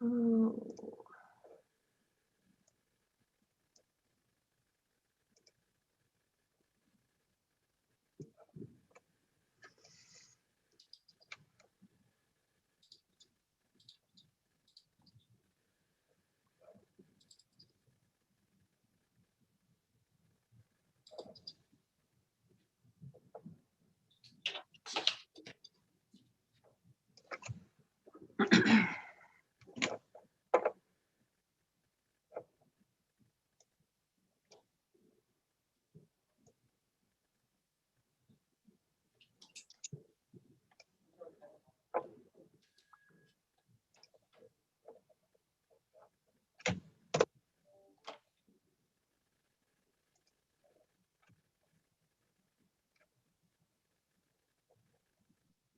Oh.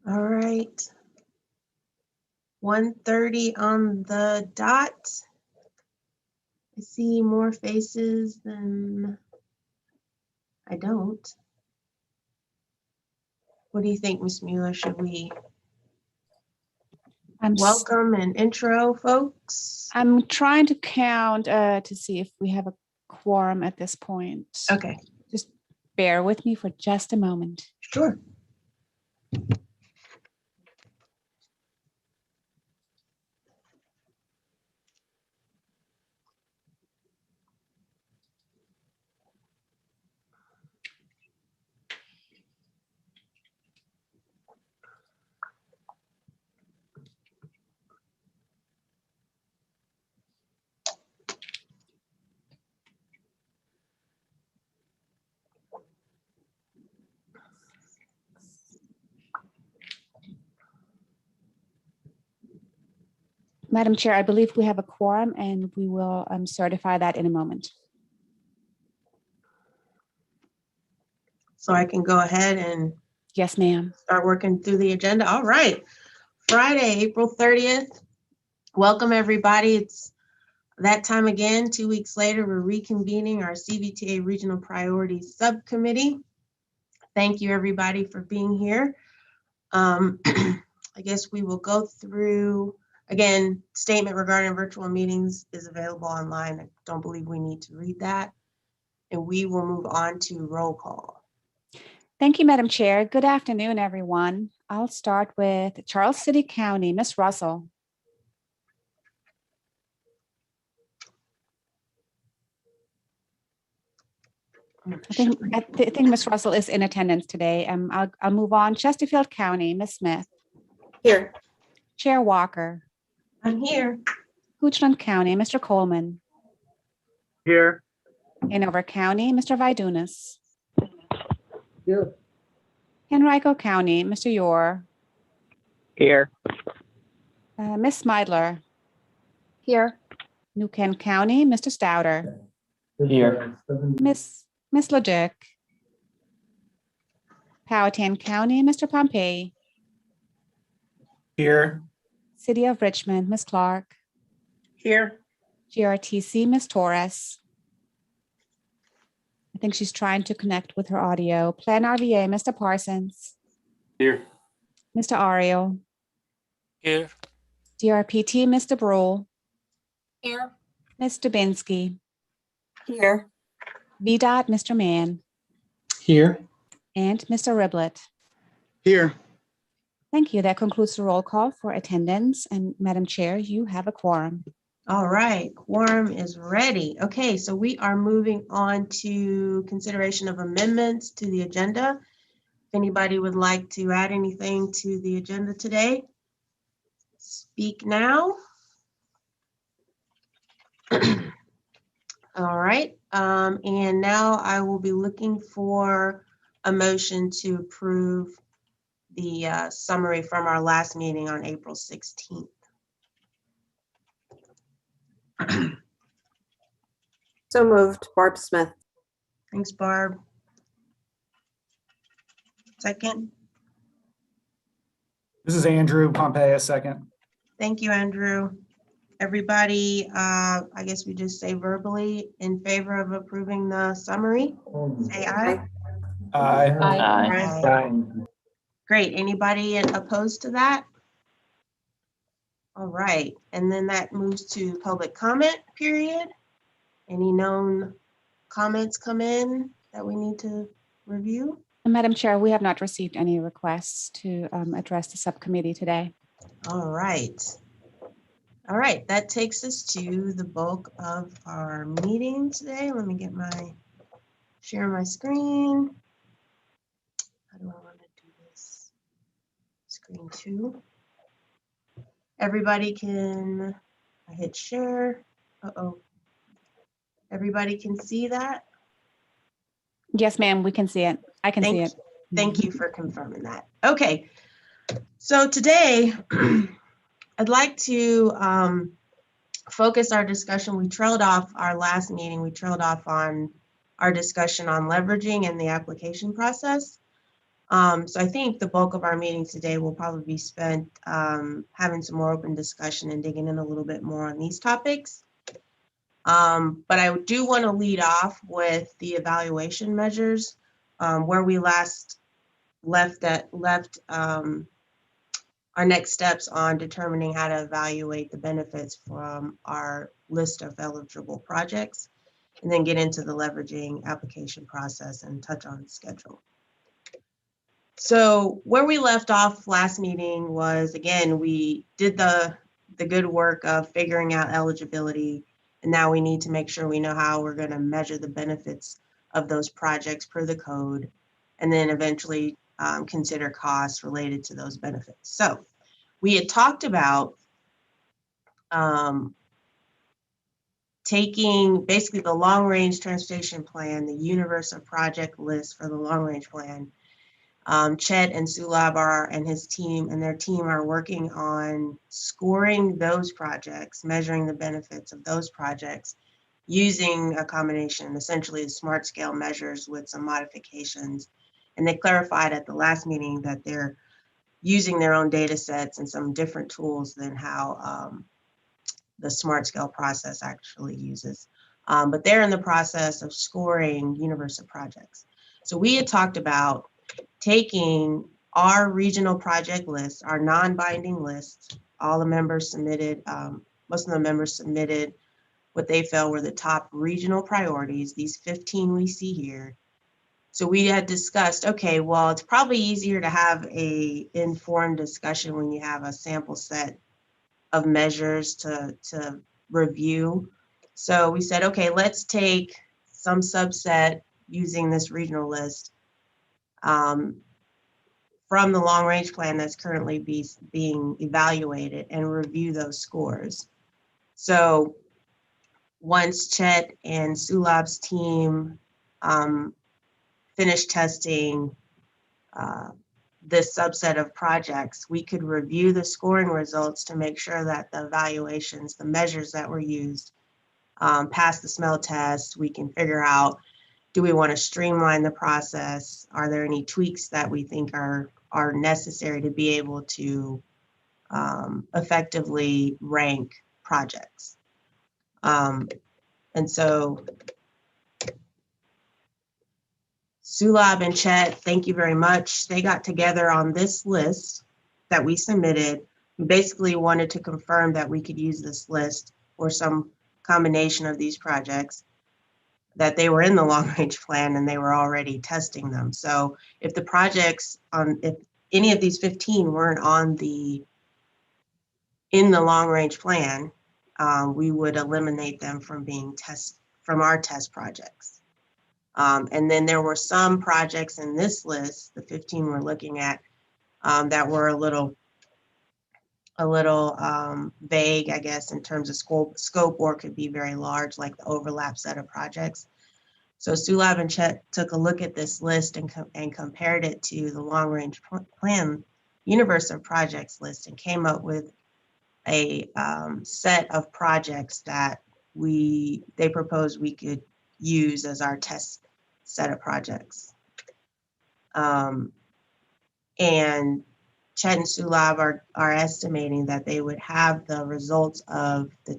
All right. 1:30 on the dot. I see more faces than I don't. What do you think, Ms. Mueller? Should we welcome and intro folks? I'm trying to count to see if we have a quorum at this point. Okay. Just bear with me for just a moment. Sure. Madam Chair, I believe we have a quorum and we will certify that in a moment. So I can go ahead and yes, ma'am. Start working through the agenda. All right. Friday, April 30th. Welcome everybody. It's that time again. 2 weeks later, we're reconvening our CVTA Regional Priorities Subcommittee. Thank you everybody for being here. I guess we will go through, again, statement regarding virtual meetings is available online. I don't believe we need to read that. And we will move on to roll call. Thank you, Madam Chair. Good afternoon, everyone. I'll start with Charles City County, Ms. Russell. I think Ms. Russell is in attendance today. I'll move on. Chesterfield County, Ms. Smith. Here. Chair Walker. I'm here. Goochland County, Mr. Coleman. Here. Hanover County, Mr. Vidunas. Here. Henrico County, Mr. Yor. Here. Ms. Smidler. Here. New Kent County, Mr. Stouter. Here. Miss Leduc. Powhatan County, Mr. Pompey. Here. City of Richmond, Ms. Clark. Here. GRTC, Ms. Torres. I think she's trying to connect with her audio. Plan RVA, Mr. Parsons. Here. Mr. Ariel. Here. DRPT, Mr. Brule. Here. Ms. Dubinsky. Here. VDOT, Mr. Mann. Here. And Mr. Riblet. Here. Thank you. That concludes the roll call for attendance. And Madam Chair, you have a quorum. All right, quorum is ready. Okay, so we are moving on to consideration of amendments to the agenda. If anybody would like to add anything to the agenda today, speak now. All right, and now I will be looking for a motion to approve the summary from our last meeting on April 16th. So moved. Barb Smith. Thanks, Barb. Second. This is Andrew Pompey, a second. Thank you, Andrew. Everybody, I guess we just say verbally in favor of approving the summary. Say aye. Aye. Aye. Great. Anybody opposed to that? All right, and then that moves to public comment period. Any known comments come in that we need to review? Madam Chair, we have not received any requests to address the subcommittee today. All right. All right, that takes us to the bulk of our meeting today. Let me get share my screen. How do I want to do this? Screen 2. Everybody can, I hit share. Uh-oh. Everybody can see that? Yes, ma'am, we can see it. I can see it. Thank you for confirming that. Okay, so today I'd like to focus our discussion. We trailed off our last meeting. We trailed off on our discussion on leveraging and the application process. So I think the bulk of our meeting today will probably be spent having some more open discussion and digging in a little bit more on these topics. But I do want to lead off with the evaluation measures, where we last left our next steps on determining how to evaluate the benefits from our list of eligible projects, and then get into the leveraging application process and touch on schedule. So where we left off last meeting was, again, we did the good work of figuring out eligibility, and now we need to make sure we know how we're going to measure the benefits of those projects per the code, and then eventually consider costs related to those benefits. So we had talked about taking basically the long-range transportation plan, the universe of project list for the long-range plan. Chet and Sulab and his team and their team are working on scoring those projects, measuring the benefits of those projects using a combination, essentially the smart scale measures with some modifications. And they clarified at the last meeting that they're using their own data sets and some different tools than how the smart scale process actually uses. But they're in the process of scoring universe of projects. So we had talked about taking our regional project list, our non-binding list. All the members submitted, most of the members submitted what they felt were the top regional priorities, these 15 we see here. So we had discussed, okay, well, it's probably easier to have a informed discussion when you have a sample set of measures to review. So we said, okay, let's take some subset using this regional list from the long range plan that's currently being evaluated and review those scores. So once Chet and Sulab's team finished testing this subset of projects, we could review the scoring results to make sure that the evaluations, the measures that were used, pass the smell test. We can figure out, do we want to streamline the process? Are there any tweaks that we think are necessary to be able to effectively rank projects? And so Sulab and Chet, thank you very much. They got together on this list that we submitted. We basically wanted to confirm that we could use this list or some combination of these projects, that they were in the long range plan and they were already testing them. So if the projects if any of these 15 weren't in the long range plan, we would eliminate them from being from our test projects. And then there were some projects in this list, the 15 we're looking at, that were a little vague, I guess, in terms of scope, or could be very large, like the overlap set of projects. So Sulab and Chet took a look at this list and compared it to the long range plan universe of projects list and came up with a set of projects that they proposed we could use as our test set of projects. And Chet and Sulab are estimating that they would have the results of the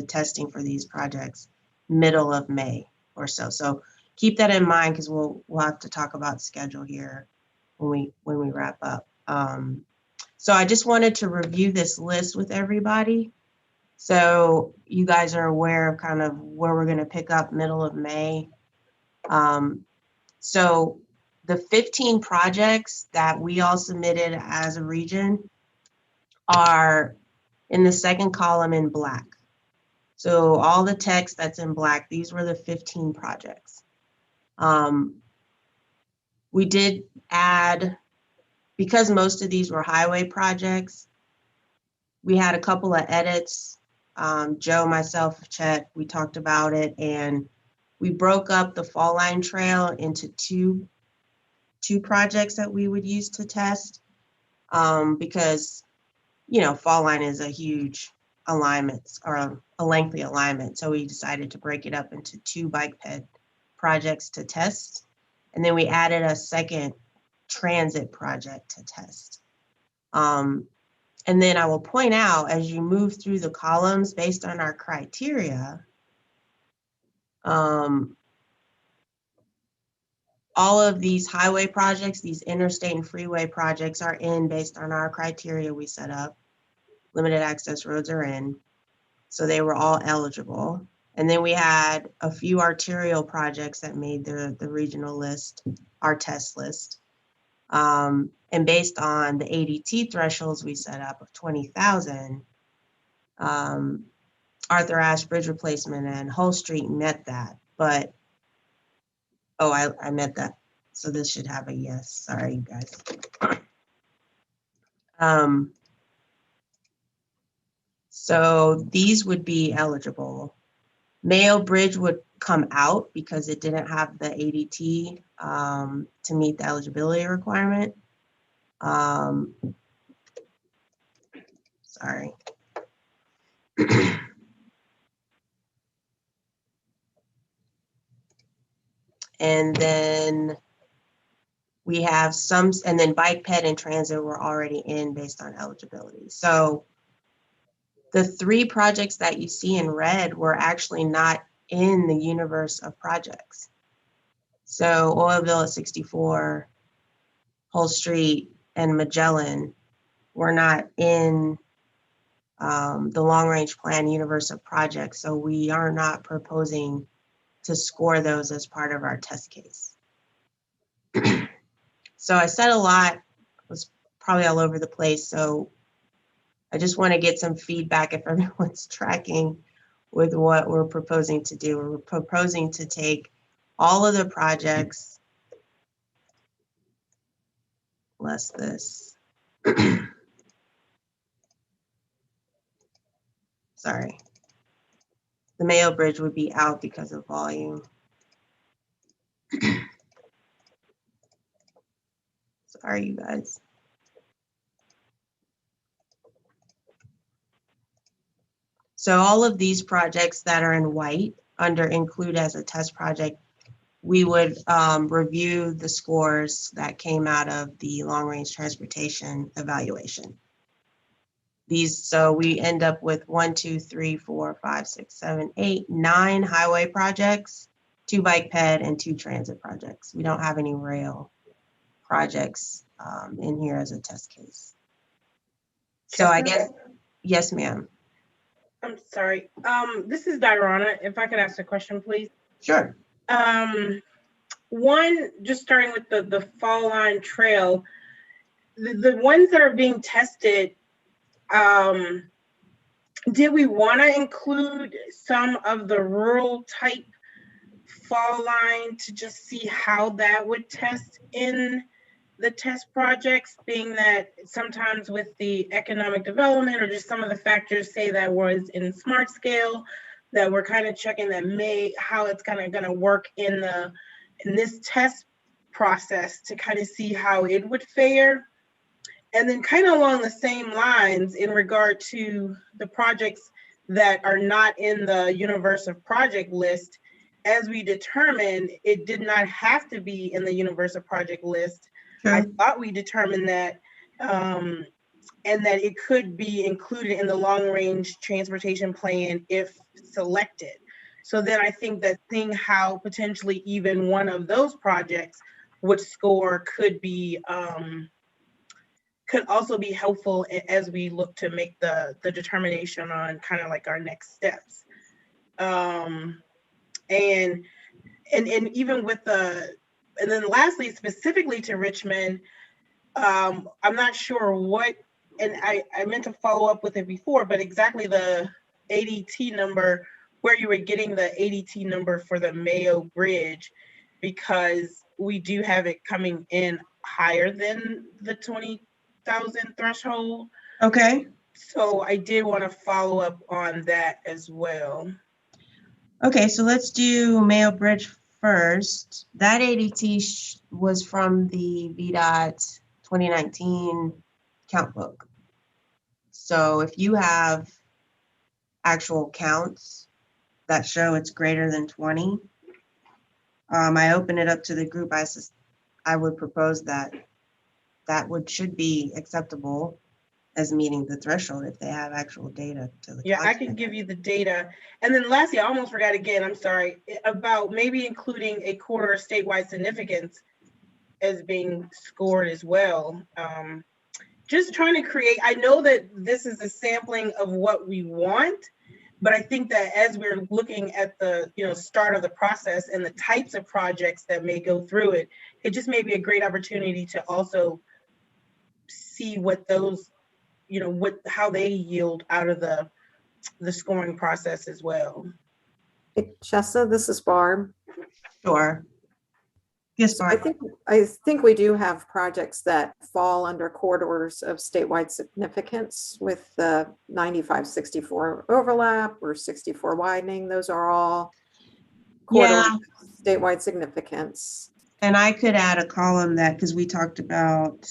testing for these projects middle of May or so. So keep that in mind, because we'll have to talk about schedule here when we wrap up. So I just wanted to review this list with everybody. So you guys are aware of kind of where we're going to pick up middle of May. So the 15 projects that we all submitted as a region are in the second column in black. So all the text that's in black, these were the 15 projects. We did add, because most of these were highway projects, we had a couple of edits. Joe, myself, Chet, we talked about it, and we broke up the Fall Line Trail into two projects that we would use to test, because, you know, Fall Line is a huge alignment or a lengthy alignment. So we decided to break it up into 2 bike ped projects to test. And then we added a second transit project to test. And then I will point out, as you move through the columns based on our criteria, all of these highway projects, these interstate and freeway projects are in based on our criteria we set up. Limited access roads are in, so they were all eligible. And then we had a few arterial projects that made the regional list, our test list. And based on the ADT thresholds we set up of 20,000, Arthur Ashe Bridge replacement and Hull Street met that, but, oh, I met that. So this should have a yes, sorry, you guys. So these would be eligible. Mayo Bridge would come out because it didn't have the ADT to meet the eligibility requirement. Sorry. And then we have some, and then bike ped and transit were already in based on eligibility. So the 3 projects that you see in red were actually not in the universe of projects. So Oilville at 64, Hull Street, and Magellan were not in the long range plan universe of projects. So we are not proposing to score those as part of our test case. So I said a lot, was probably all over the place. So I just want to get some feedback if everyone's tracking with what we're proposing to do. We're proposing to take all of the projects, less this. Sorry. The Mayo Bridge would be out because of volume. Sorry, you guys. So all of these projects that are in white under include as a test project, we would review the scores that came out of the long range transportation evaluation. So we end up with 1, 2, 3, 4, 5, 6, 7, 8, 9 highway projects, 2 bike ped and 2 transit projects. We don't have any rail projects in here as a test case. So I guess, yes, ma'am. I'm sorry. This is Dirana. If I could ask a question, please. Sure. One, just starting with the Fall Line Trail, the ones that are being tested, did we want to include some of the rural type fall line to just see how that would test in the test projects, being that sometimes with the economic development or just some of the factors say that was in smart scale, that we're kind of checking that how it's kind of going to work in this test process to kind of see how it would fare. And then kind of along the same lines in regard to the projects that are not in the universe of project list, as we determined, it did not have to be in the universe of project list. Sure. I thought we determined that, and that it could be included in the long range transportation plan if selected. So then I think that seeing how potentially even one of those projects would score could be could also be helpful as we look to make the determination on kind of like our next steps. And even with and then lastly, specifically to Richmond, I'm not sure what, and I meant to follow up with it before, but exactly the ADT number, where you were getting the ADT number for the Mayo Bridge, because we do have it coming in higher than the 20,000 threshold. Okay. So I did want to follow up on that as well. Okay, so let's do Mayo Bridge first. That ADT was from the VDOT 2019 count book. So if you have actual counts that show it's greater than 20, I open it up to the group. I would propose that should be acceptable as meeting the threshold if they have actual data to the Yeah, I contrary. can give you the data. And then lastly, I almost forgot again, I'm sorry, about maybe including a corridor statewide significance as being scored as well. Just trying to create, I know that this is a sampling of what we want, but I think that as we're looking at the start of the process and the types of projects that may go through it, it just may be a great opportunity to also see what those, how they yield out of the scoring process as well. Hey, Shasta, this is Barb. Sure. Yes, I Barb. think we do have projects that fall under corridors of statewide significance with the 95-64 overlap or 64 widening. Those are all corridors of statewide significance. And I could add a column that, because we talked about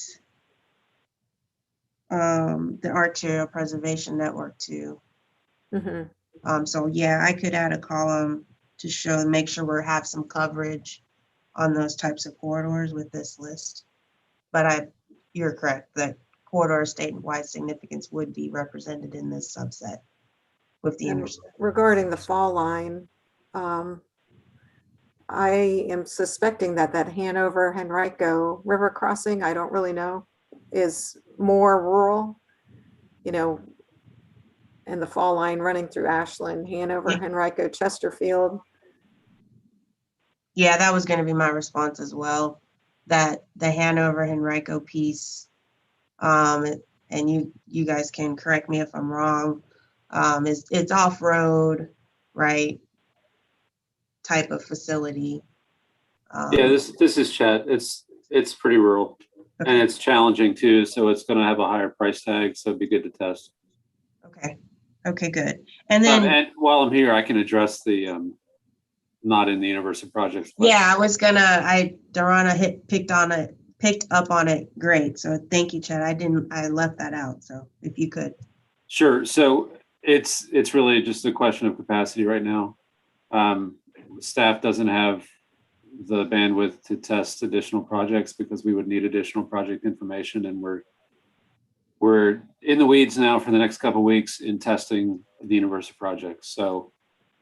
the arterial preservation network too. Mm-hmm. So yeah, I could add a column to make sure we have some coverage on those types of corridors with this list. But you're correct that corridor statewide significance would be represented in this subset with the intersection. Regarding the fall line, I am suspecting that Hanover Henrico river crossing, I don't really know, is more rural, and the fall line running through Ashland, Hanover, Yeah. Henrico, Chesterfield. Yeah, that was going to be my response as well. That the Hanover Henrico piece, and you guys can correct me if I'm wrong, it's off-road, right? Type of facility. Yeah, this is Chet. It's pretty rural, okay. and it's challenging too. So it's going to have a higher price tag. So it'd be good to test. Okay, good. And then, and while I'm here, I can address the not in the University projects. Yeah, I was gonna. Dorana picked up on it. Great. So thank you, Chet. I left that out. So if you could. Sure. So it's really just a question of capacity right now. Staff doesn't have the bandwidth to test additional projects because we would need additional project information, and we're in the weeds now for the next couple of weeks in testing the university projects. So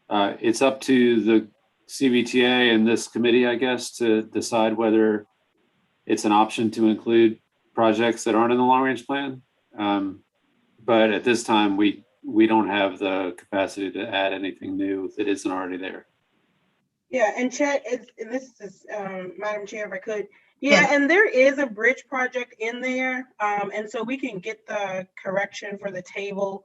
it's up to the CVTA and this committee, I guess, to decide whether it's an option to include projects that aren't in the long range plan. But at this time, we don't have the capacity to add anything new that isn't already there. Yeah, and Chet, this is Madam Chair, if I could. Yeah, and there is a bridge project in there, and so we can get the correction for the table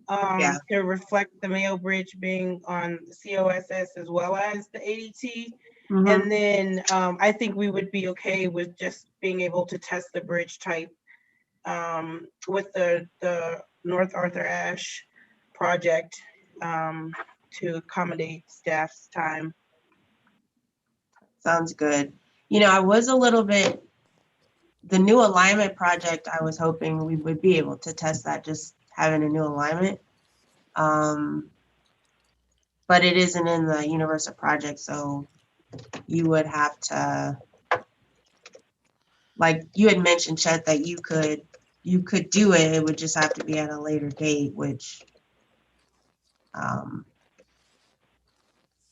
to reflect the Mayo Bridge being on COSS as well as the ADT. Mm-hmm. And then I think we would be okay with just being able to test the bridge type with the North Arthur Ashe project to accommodate staff's time. Sounds good. I was a little bit, the new alignment project, I was hoping we would be able to test that, just having a new alignment. But it isn't in the universal project, so you would have to, like you had mentioned, Chet, that you could do it. It would just have to be at a later date, which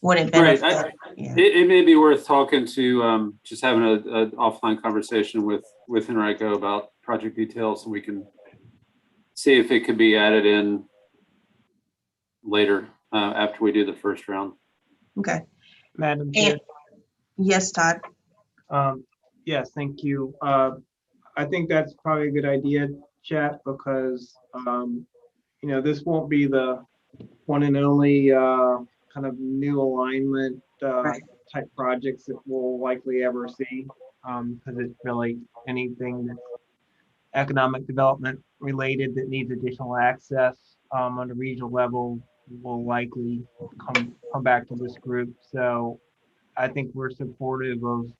wouldn't benefit. Right. It may be worth talking to just having an offline conversation with Henrico about project details, and we can see if it could be added in later after we do the first round. Okay. Madam Chair. And yes, Todd. Yes, thank you. I think that's probably a good idea, Chat, because this won't be the one and only kind of new alignment Right. type projects that we'll likely ever see, because it's really anything that's economic development related that needs additional access on the regional level will likely come back to this group. So I think we're supportive of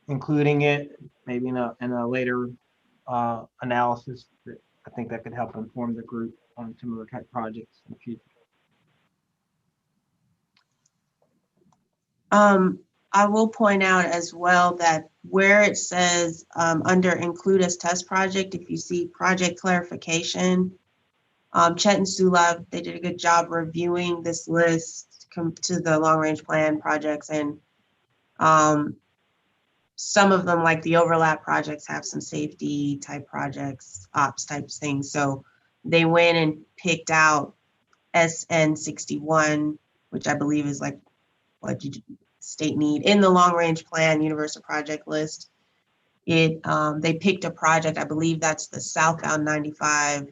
including it, maybe in a later analysis. That I think that could help inform the group on similar type projects in the future. I will point out as well that where it says under include as test project, if you see project clarification, Chet and Sulab, they did a good job reviewing this list to the long range plan projects, and some of them, like the overlap projects, have some safety type projects, ops type things. So they went and picked out SN 61, which I believe is like what you state need in the long range plan universal project list. They picked a project, I believe that's the southbound 95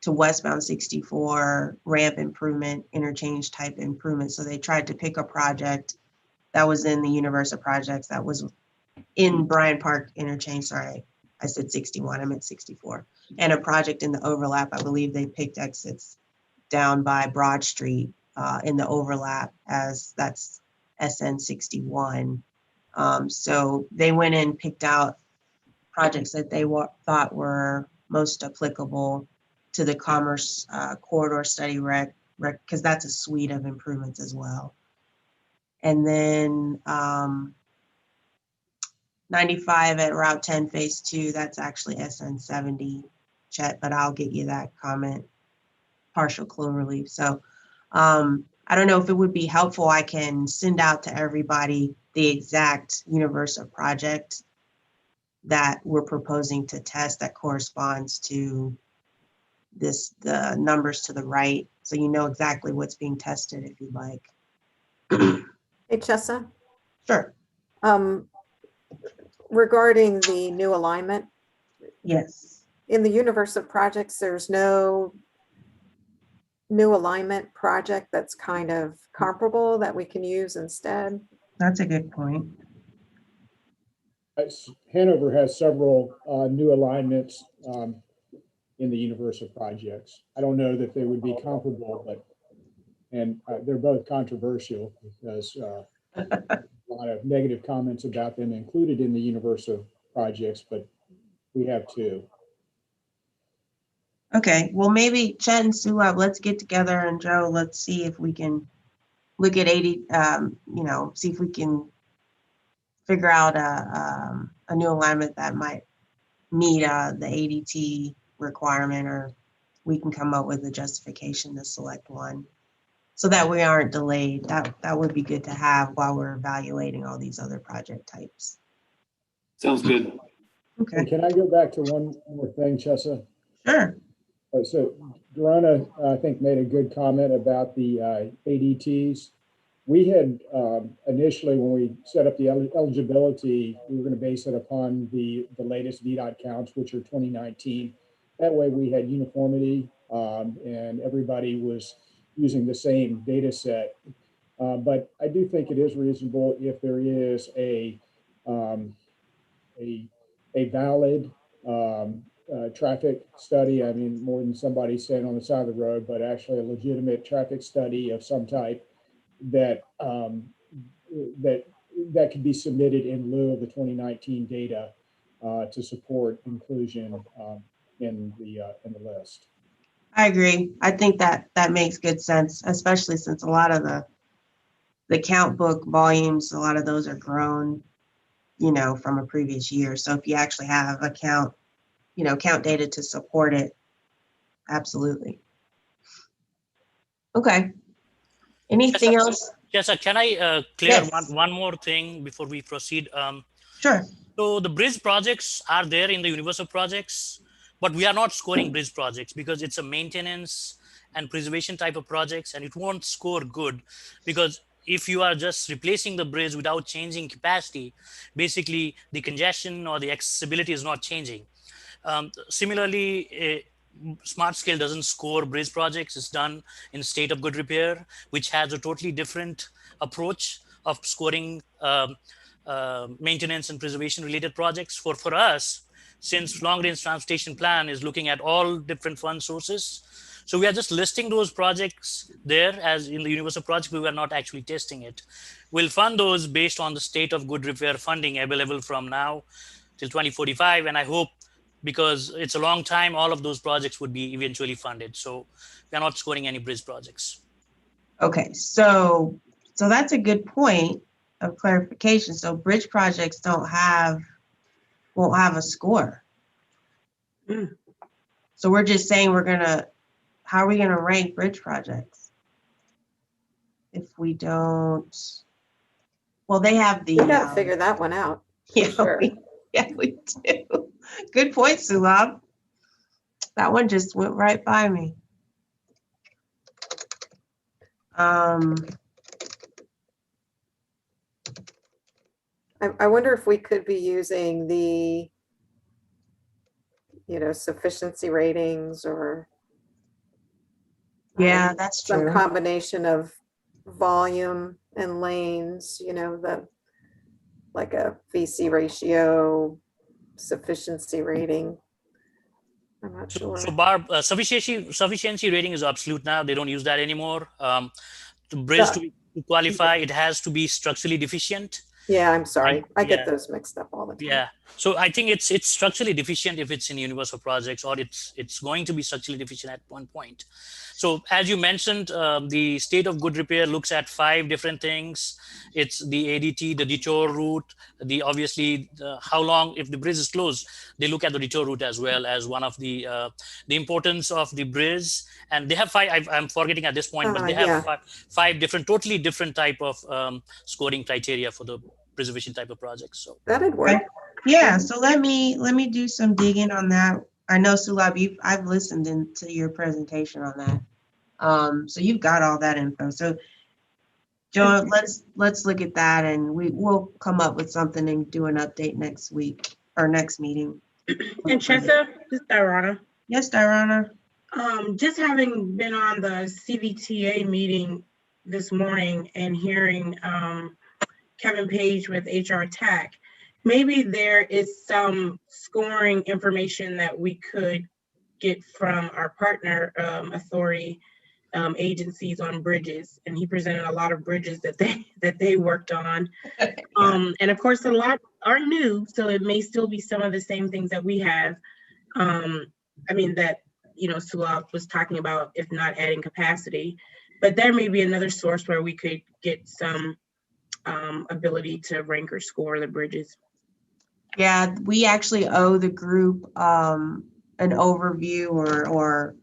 to westbound 64 ramp improvement, interchange type improvement. So they tried to pick a project that was in the universal projects that was in Bryant Park interchange. Sorry, I said 61, I meant 64. And a project in the overlap, I believe they picked exits down by Broad Street in the overlap, as that's SN 61. So they went and picked out projects that they thought were most applicable to the Commerce Corridor Study rec, because that's a suite of improvements as well. And then 95 at Route 10 Phase 2, that's actually SN 70, Chet, but I'll get you that comment, partial clover leaf. So I don't know if it would be helpful. I can send out to everybody the exact universe of project that we're proposing to test that corresponds to the numbers to the right. So you know exactly what's being tested if you'd like. Hey, Chessa, Sure. regarding the new alignment, Yes. in the universe of projects, there's no new alignment project that's kind of comparable that we can use instead. That's a good point. Hanover has several new alignments in the universe of projects. I don't know that they would be comparable, but they're both controversial because a lot of negative comments about them included in the universe of projects, but we have two. Okay, well, maybe Chet and Sulab, let's get together, and Joe, let's see if we can look at 80, see if we can figure out a new alignment that might meet the ADT requirement, or we can come up with a justification to select one so that we aren't delayed. That would be good to have while we're evaluating all these other project types. Sounds good. Okay. And can I go back to one more thing, Chessa? Sure. So Dorana, I think, made a good comment about the ADTs. We had initially, when we set up the eligibility, we were going to base it upon the latest VDOT counts, which are 2019. That way we had uniformity and everybody was using the same data set. But I do think it is reasonable if there is a valid traffic study. I mean, more than somebody saying on the side of the road, but actually a legitimate traffic study of some type that that could be submitted in lieu of the 2019 data to support inclusion in the list. I agree. I think that makes good sense, especially since a lot of the count book volumes, a lot of those are grown, from a previous year. So if you actually have a count data to support it, absolutely. Okay. Anything else? Yes, sir. Can I clear Yes. one more thing before we proceed? Sure. So the bridge projects are there in the universe of projects, but we are not scoring bridge projects because it's a maintenance and preservation type of projects, and it won't score good because if you are just replacing the bridge without changing capacity, basically the congestion or the accessibility is not changing. Similarly, Smart Scale doesn't score bridge projects. It's done in state of good repair, which has a totally different approach of scoring maintenance and preservation related projects. For us, since long range transportation plan is looking at all different fund sources, so we are just listing those projects there as in the universe of projects. We are not actually testing it. We'll fund those based on the state of good repair funding available from now till 2045. And I hope, because it's a long time, all of those projects would be eventually funded. So we're not scoring any bridge projects. Okay, so that's a good point of clarification. So bridge projects won't have a score. So we're just saying how are we gonna rank bridge projects? If we don't, well, they have the. We gotta figure that one out. Yeah, sure. we do. Good point, Sulab. That one just went right by me. I wonder if we could be using the, sufficiency ratings or. Yeah, that's some true. combination of volume and lanes, like a VC ratio, sufficiency rating. I'm not sure. So Barb, sufficiency rating is absolute now. They don't use that anymore. The bridge to qualify, it has to be structurally deficient. Yeah, I'm sorry. I Yeah. get those mixed up all the time. Yeah. So I think it's structurally deficient if it's in universal projects, or it's going to be structurally deficient at one point. So as you mentioned, the state of good repair looks at 5 different things. It's the ADT, the detour route, how long, if the bridge is closed, they look at the detour route as well as one of the importance of the bridge. And they have 5, I'm forgetting at this point, but they have 5 different, totally different type of scoring criteria for the preservation type of projects. So that'd work. Yeah, so let me do some digging on that. I know, Sulab, I've listened to your presentation on that. So you've got all that info. So Joan, let's look at that, and we'll come up with something and do an update next week or next meeting. And Chessa, this is Dirana. Yes, Dirana. Just having been on the CVTA meeting this morning and hearing Kevin Page with HR Tech, maybe there is some scoring information that we could get from our partner authority agencies on bridges, and he presented a lot of bridges that they worked on. And of course, a lot are new, so it may still be some of the same things that we have. That Sulab was talking about, if not adding capacity, but there may be another source where we could get some ability to rank or score the bridges. Yeah, we actually owe the group an overview or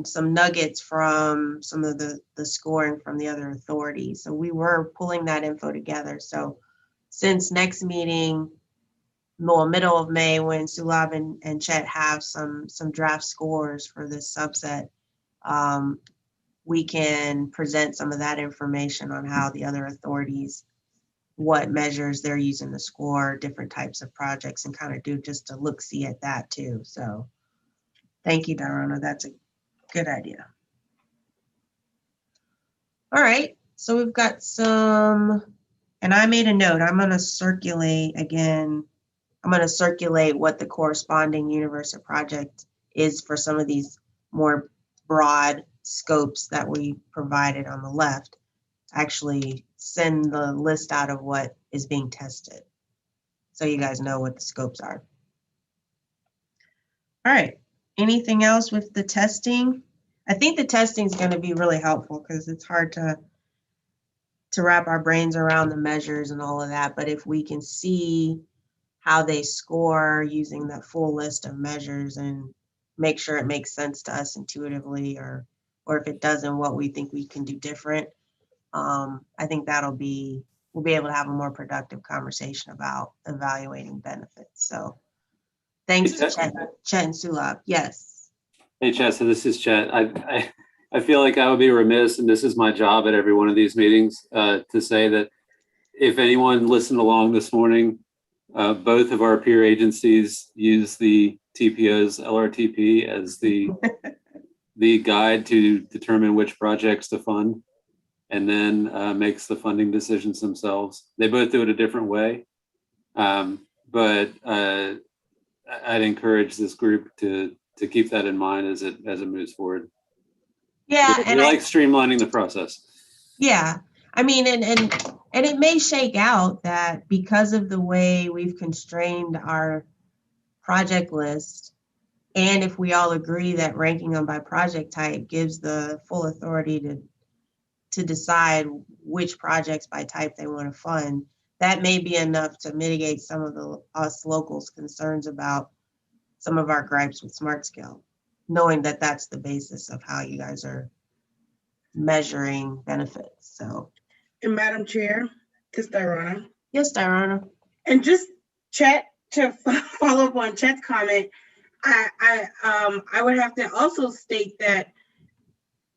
some nuggets from some of the scoring from the other authorities. So we were pulling that info together. So since next meeting, middle of May, when Sulab and Chet have some draft scores for this subset, we can present some of that information on how the other authorities, what measures they're using to score different types of projects, and kind of do just a look-see at that too. So thank you, Dirana. That's a good idea. All right, so we've got some, and I made a note. I'm going to circulate again. I'm going to circulate what the corresponding universe of project is for some of these more broad scopes that we provided on the left. Actually send the list out of what is being tested, so you guys know what the scopes are. All right, anything else with the testing? I think the testing is going to be really helpful because it's hard to wrap our brains around the measures and all of that, but if we can see how they score using that full list of measures and make sure it makes sense to us intuitively, or if it doesn't, what we think we can do different. I think that'll be we'll be able to have a more productive conversation about evaluating benefits. So thanks to Chet and Sulab. Yes. Hey, Chet, so this is Chet. I feel like I would be remiss, and this is my job at every one of these meetings, to say that if anyone listened along this morning, both of our peer agencies use the TPO's LRTP as the guide to determine which projects to fund, and then makes the funding decisions themselves. They both do it a different way, but I'd encourage this group to keep that in mind as it moves forward. Yeah, We like streamlining the process. Yeah, I mean, and it may shake out that because of the way we've constrained our project list, and if we all agree that ranking them by project type gives the full authority to decide which projects by type they want to fund, that may be enough to mitigate some of us locals' concerns about some of our gripes with Smart Scale, knowing that that's the basis of how you guys are measuring benefits. So, And Madam Chair, this is Diana. yes, Diana. And just Chet, to follow up on Chet's comment, I would have to also state that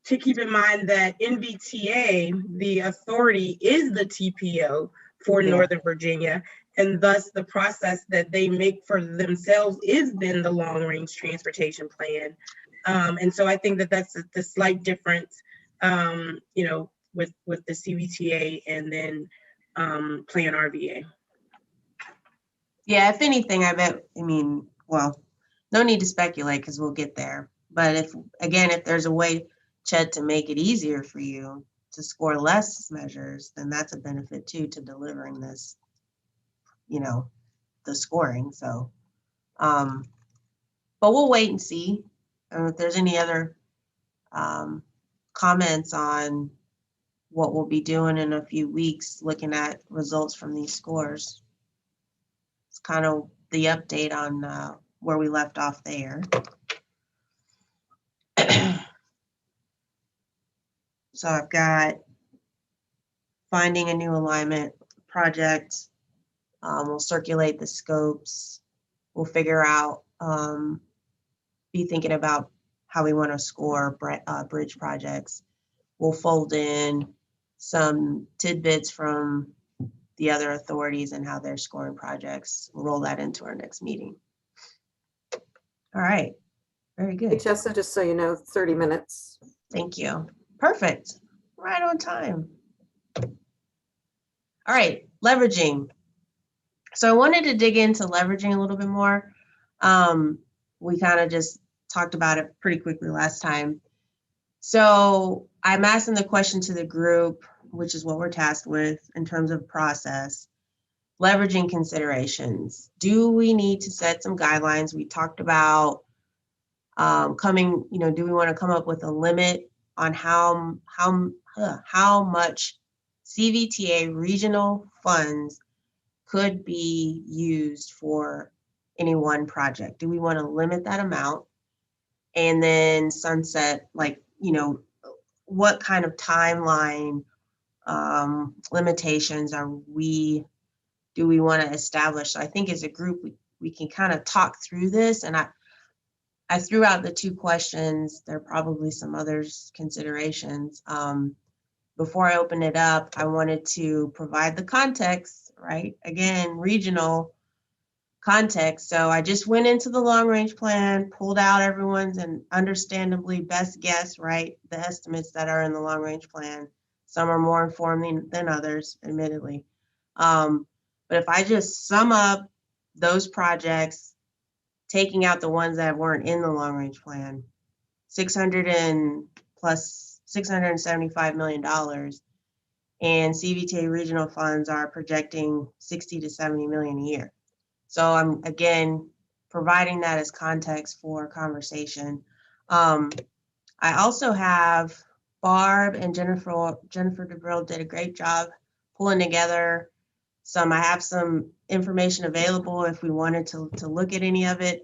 to keep in mind that NVTA, the authority, is the TPO for Northern Virginia, and thus the process that they make for themselves is then the long range transportation plan. And so I think that that's the slight difference, you know, with the CVTA and then Plan RVA. Yeah, if anything, well, no need to speculate because we'll get there. But if there's a way, Chet, to make it easier for you to score less measures, then that's a benefit too to delivering this, you know, the scoring. So, but we'll wait and see. If there's any other comments on what we'll be doing in a few weeks, looking at results from these scores. It's kind of the update on where we left off there. So I've got finding a new alignment project. We'll circulate the scopes. We'll figure out, be thinking about how we want to score bridge projects. We'll fold in some tidbits from the other authorities and how they're scoring projects. We'll roll that into our next meeting. All right, very good. Hey, Jessa, just so you know, 30 minutes. Thank you. Perfect. Right on time. All right, leveraging. So I wanted to dig into leveraging a little bit more. We kind of just talked about it pretty quickly last time. So I'm asking the question to the group, which is what we're tasked with in terms of process. Leveraging considerations. Do we need to set some guidelines? We talked about do we want to come up with a limit on how much CVTA regional funds could be used for any one project? Do we want to limit that amount and then sunset, what kind of timeline limitations do we want to establish? So I think as a group, we can kind of talk through this, and I threw out the two questions. There are probably some other considerations. Before I open it up, I wanted to provide the context, right? Again, regional context. So I just went into the long range plan, pulled out everyone's and understandably best guess, right? The estimates that are in the long range plan. Some are more informed than others, admittedly. But if I just sum up those projects, taking out the ones that weren't in the long range plan, $675 million, and CVTA regional funds are projecting 60 to 70 million a year. So I'm again providing that as context for conversation. I also have Barb and Jennifer DeBrill did a great job pulling together I have some information available if we wanted to look at any of it.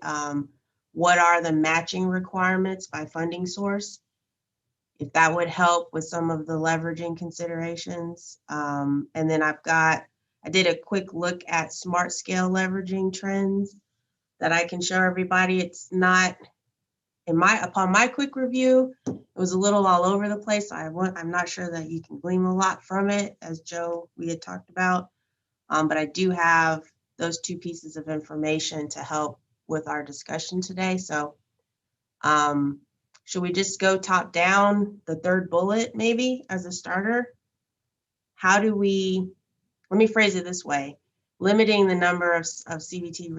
What are the matching requirements by funding source? if that would help with some of the leveraging considerations. And then I did a quick look at smart scale leveraging trends that I can show everybody. It's not, upon my quick review, it was a little all over the place. I'm not sure that you can glean a lot from it, as Joe, we had talked about. But I do have those two pieces of information to help with our discussion today. So should we just go top down, the third bullet maybe as a starter? Let me phrase it this way, limiting the number of CVTA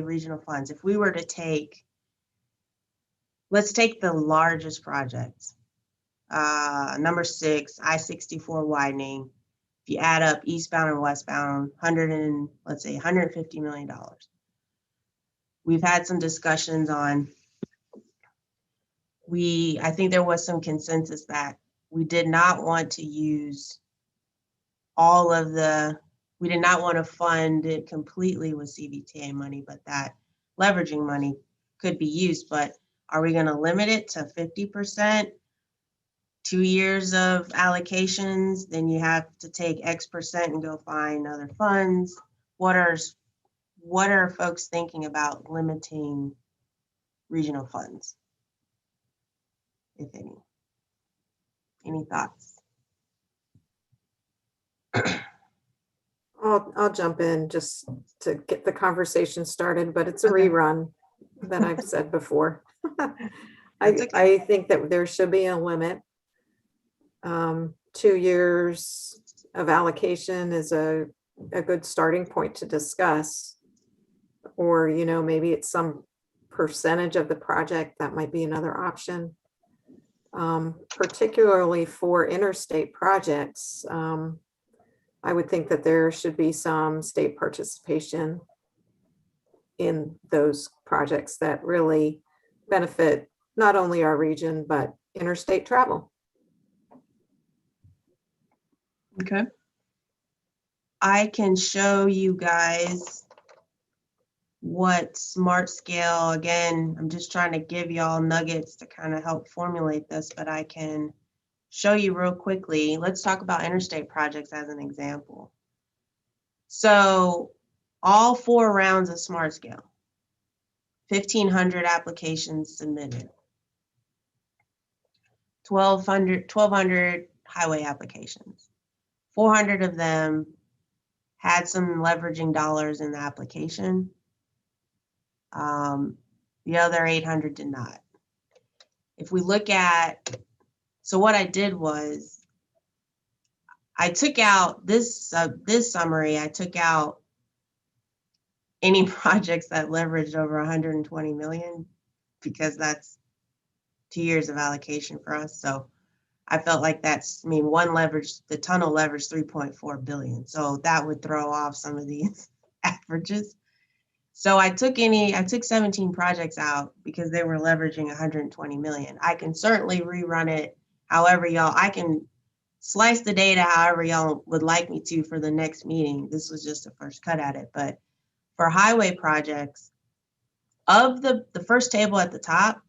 regional funds. If we were to let's take the largest projects, number 6, I-64 widening. If you add up eastbound and westbound, let's say $150 million. We've had some discussions on, I think there was some consensus that we did not want to use we did not want to fund it completely with CVTA money, but that leveraging money could be used. But are we going to limit it to 50%? 2 years of allocations, then you have to take X% and go find other funds. What are folks thinking about limiting regional funds, if any? Any thoughts? I'll jump in just to get the conversation started, but it's a rerun that I've said before. I think that there should be a limit. 2 years of allocation is a good starting point to discuss. Or, maybe it's some percentage of the project. That might be another option. Particularly for interstate projects, I would think that there should be some state participation in those projects that really benefit not only our region, but interstate travel. Okay. I can show you guys what smart scale, again, I'm just trying to give y'all nuggets to kind of help formulate this, but I can show you real quickly. Let's talk about interstate projects as an example. So all 4 rounds of smart scale, 1,500 applications submitted, 1,200 highway applications. 400 of them had some leveraging dollars in the application. The other 800 did not. If we look at, so what I did was I took out this summary, I took out any projects that leveraged over 120 million because that's 2 years of allocation for us. So I felt like the tunnel leveraged 3.4 billion. So that would throw off some of these averages. So I took 17 projects out because they were leveraging 120 million. I can certainly rerun it however I can slice the data however y'all would like me to for the next meeting. This was just a first cut at it. But for highway projects, of the first table at the top,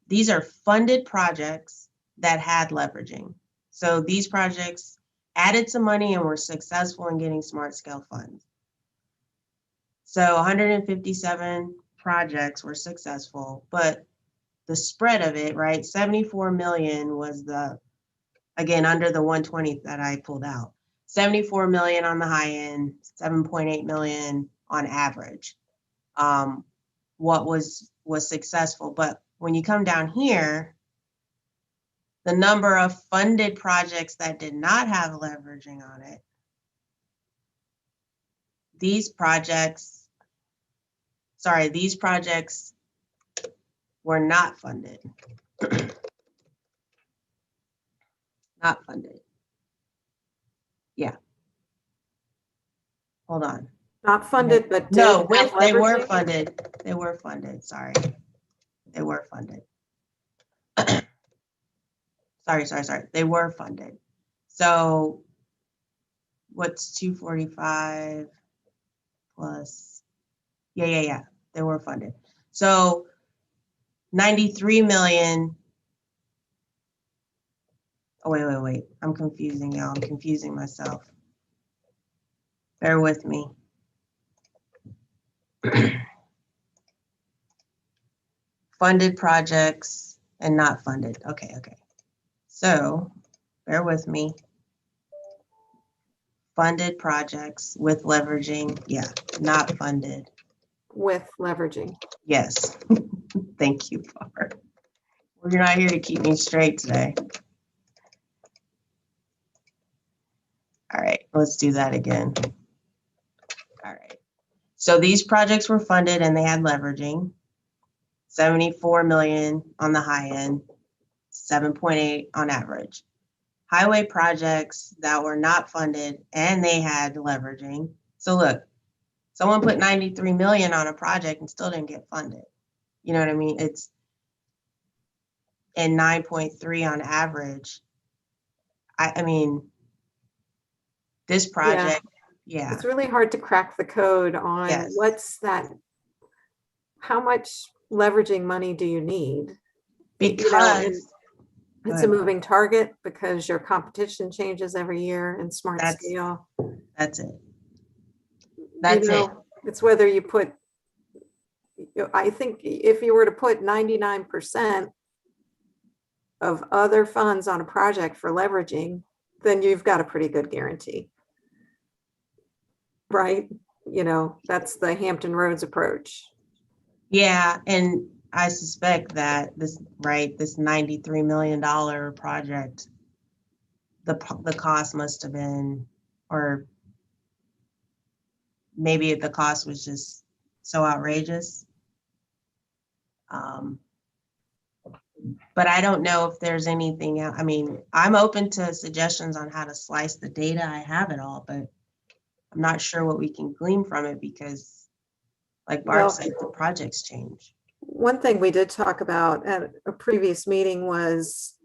these are funded projects that had leveraging. So these projects added some money and were successful in getting smart scale funds. So 157 projects were successful, but the spread of it, right? 74 million was again, under the 120 that I pulled out. 74 million on the high end, 7.8 million on average. What was successful, but when you come down here, the number of funded projects that did not have leveraging on it, these projects were not funded. Not funded. Yeah. Hold on. Not funded, but no, they were leveraging? funded. They were funded. Sorry. They were funded. sorry. They were funded. So what's 245 plus? Yeah. They were funded. So 93 million Oh, wait. I'm confusing y'all. I'm confusing myself. Bear with me. Funded projects and not funded. Okay. So bear with me. Funded projects with leveraging. Yeah, not funded. With leveraging. Yes. Thank you, Barb. Well, you're not here to keep me straight today. All right, let's do that again. All right. So these projects were funded and they had leveraging. 74 million on the high end, 7.8 on average. Highway projects that were not funded and they had leveraging. So look, someone put 93 million on a project and still didn't get funded. You know what I mean? It's and 9.3 on average. I mean, this project, yeah. It's really hard to crack the code on Yes. what's that, how much leveraging money do you need? Because It's a moving target because your competition changes every year in smart scale. That's it. That's it. It's whether you put, I think if you were to put 99% of other funds on a project for leveraging, then you've got a pretty good guarantee. Right? That's the Hampton Roads approach. Yeah, and I suspect that this $93 million project, the cost must have been, or maybe the cost was just so outrageous. But I don't know if there's anything else. I mean, I'm open to suggestions on how to slice the data. I have it all, but I'm not sure what we can glean from it because, like Barb said, the projects change. One thing we did talk about at a previous meeting was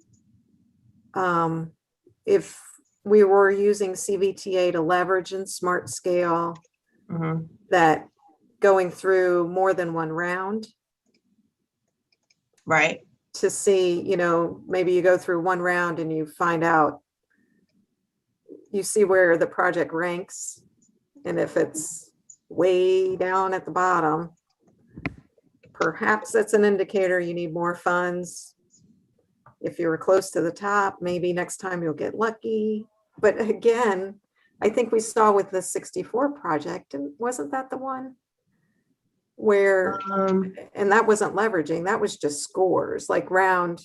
if we were using CVTA to leverage in smart scale, that going through more than one round. Right. To see, maybe you go through one round and you find out, you see where the project ranks. And if it's way down at the bottom, perhaps that's an indicator you need more funds. If you're close to the top, maybe next time you'll get lucky. But again, I think we saw with the 64 project, and wasn't that the one where, and that wasn't leveraging, that was just scores, like round.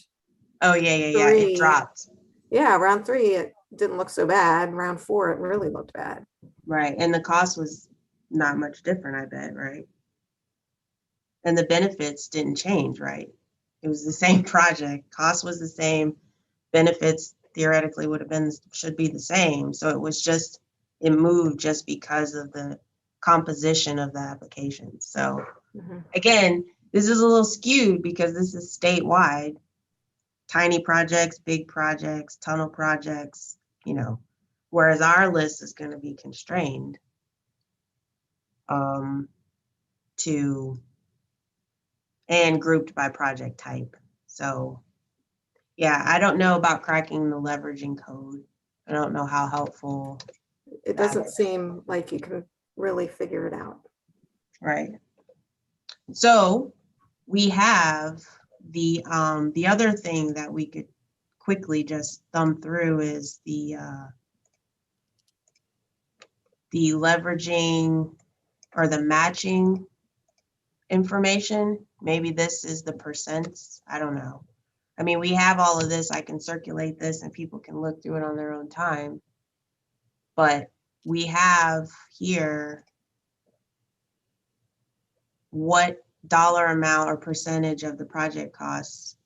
Oh, yeah, it dropped. Yeah, round 3, it didn't look so bad. Round 4, it really looked bad. Right, and the cost was not much different, I bet, right? And the benefits didn't change, right? It was the same project. Cost was the same. Benefits theoretically should be the same. So it was just, it moved just because of the composition of the application. So again, this is a little skewed because this is statewide. Tiny projects, big projects, tunnel projects, whereas our list is going to be constrained to and grouped by project type. So yeah, I don't know about cracking the leveraging code. I don't know how helpful. It doesn't seem like you can really figure it out. Right. So we have the other thing that we could quickly just thumb through is the leveraging or the matching information. Maybe this is the percents. I don't know. I mean, we have all of this. I can circulate this and people can look through it on their own time. But we have here what dollar amount or percentage of the project costs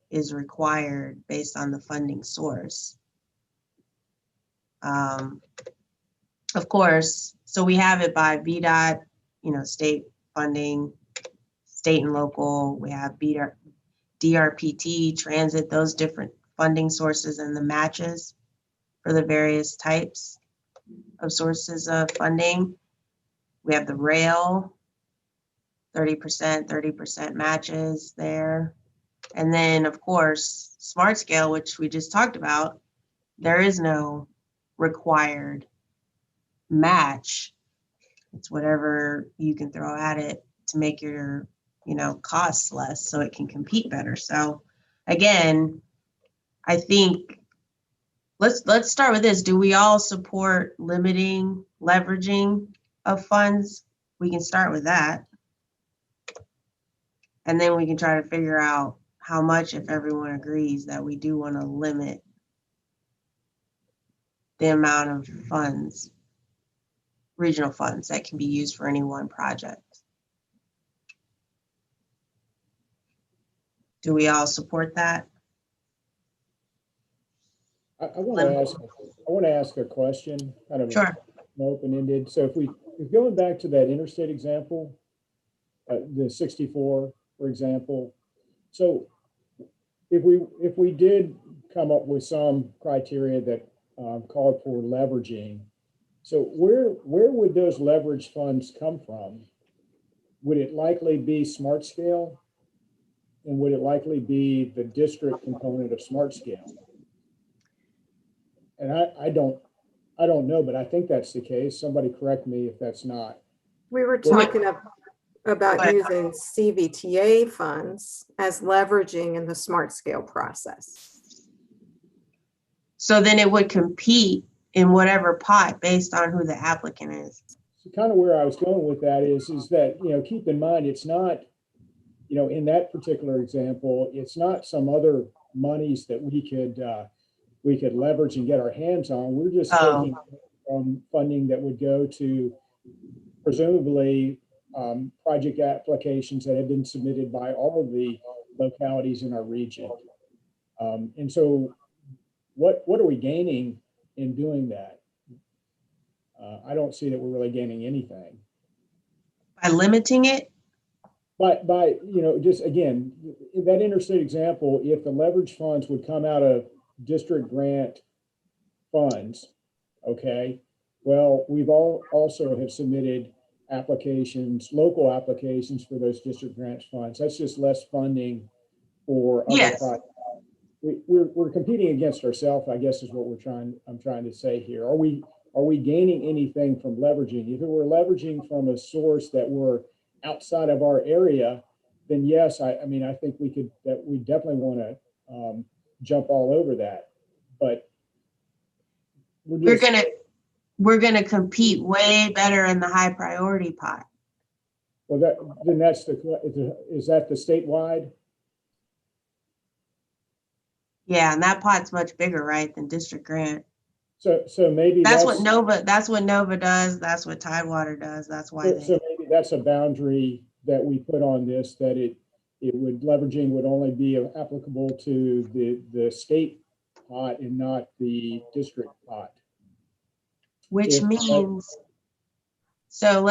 is required based on the funding source. Of course, so we have it by VDOT, state funding, state and local. We have DRPT, transit, those different funding sources and the matches for the various types of sources of funding. We have the rail, 30% matches there. And then of course, smart scale, which we just talked about, there is no required match. It's whatever you can throw at it to make your, costs less so it can compete better. So again, I think let's start with this. Do we all support limiting leveraging of funds? We can start with that. And then we can try to figure out how much, if everyone agrees that we do want to limit the amount of funds, regional funds that can be used for any one project. Do we all support that? I want to ask a question, kind of Sure. open-ended. So if going back to that interstate example, the 64, for example. So if we did come up with some criteria that called for leveraging, so where would those leverage funds come from? Would it likely be smart scale? And would it likely be the district component of smart scale? And I don't know, but I think that's the case. Somebody correct me if that's not. We were talking about But- using CVTA funds as leveraging in the smart scale process. So then it would compete in whatever pot based on who the applicant is. So kind of where I was going with that is that, keep in mind, it's not, in that particular example, it's not some other monies that we could leverage and get our hands on. We're just taking from funding that would go to presumably project applications that have been submitted by all of the localities in our region. And so what are we gaining in doing that? I don't see that we're really gaining anything. By limiting it? But just again, in that interstate example, if the leverage funds would come out of district grant funds, okay, well, we've also have submitted applications, local applications for those district grant funds. That's just less funding for other Yes. projects. We're competing against ourselves, I guess, is what I'm trying to say here. Are we gaining anything from leveraging? If it were leveraging from a source that were outside of our area, then yes, I think we definitely want to jump all over that. But We're gonna compete way better in the high priority pot. Well, is that the statewide? Yeah, and that pot's much bigger, right, than district grant. So maybe That's what Nova does. That's what Tidewater does. That's why so maybe that's a boundary that we put on this, that leveraging would only be applicable to the state pot and not the district pot. which means, so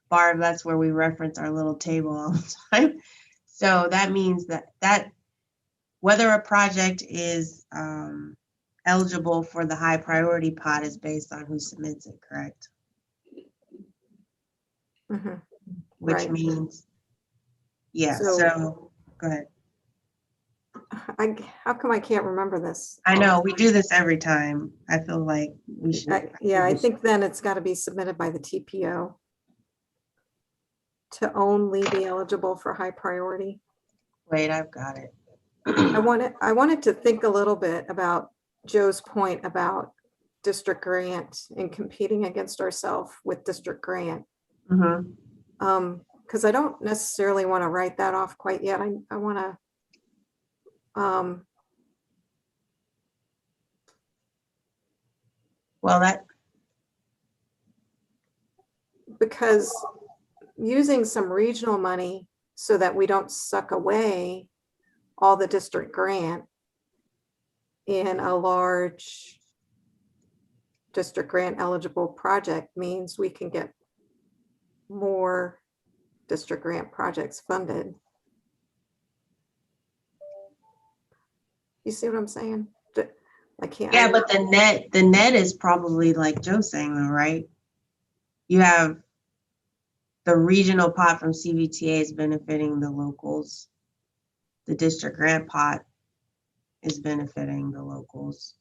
Barb, that's where we reference our little table all the time. So that means that whether a project is eligible for the high priority pot is based on who submits it, correct? Mm-hmm. Which Right. means, yeah, So- so go ahead. How come I can't remember this? I know, we do this every time. I feel like we should. I think then it's got to be submitted by the TPO to only be eligible for high priority. Wait, I've got it. I wanted to think a little bit about Joe's point about district grant and competing against ourselves with district grant. Mhm. Because I don't necessarily want to write that off quite yet. I want to Well, because using some regional money so that we don't suck away all the district grant in a large district grant eligible project means we can get more district grant projects funded. You see what I'm saying? I can't. yeah, but the net is probably like Joe's saying though, right? You have the regional pot from CVTA is benefiting the locals. The district grant pot is benefiting the locals.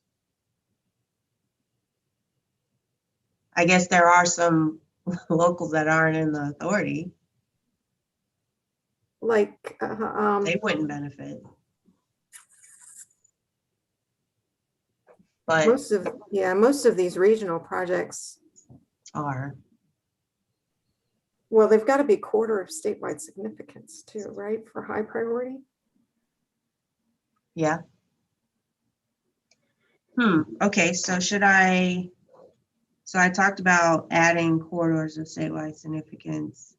I guess there are some locals that aren't in the authority. Like, They wouldn't benefit. But most of these regional projects, are. well, they've got to be quarter of statewide significance too, right? For high priority. Yeah. Okay, so I talked about adding corridors of statewide significance.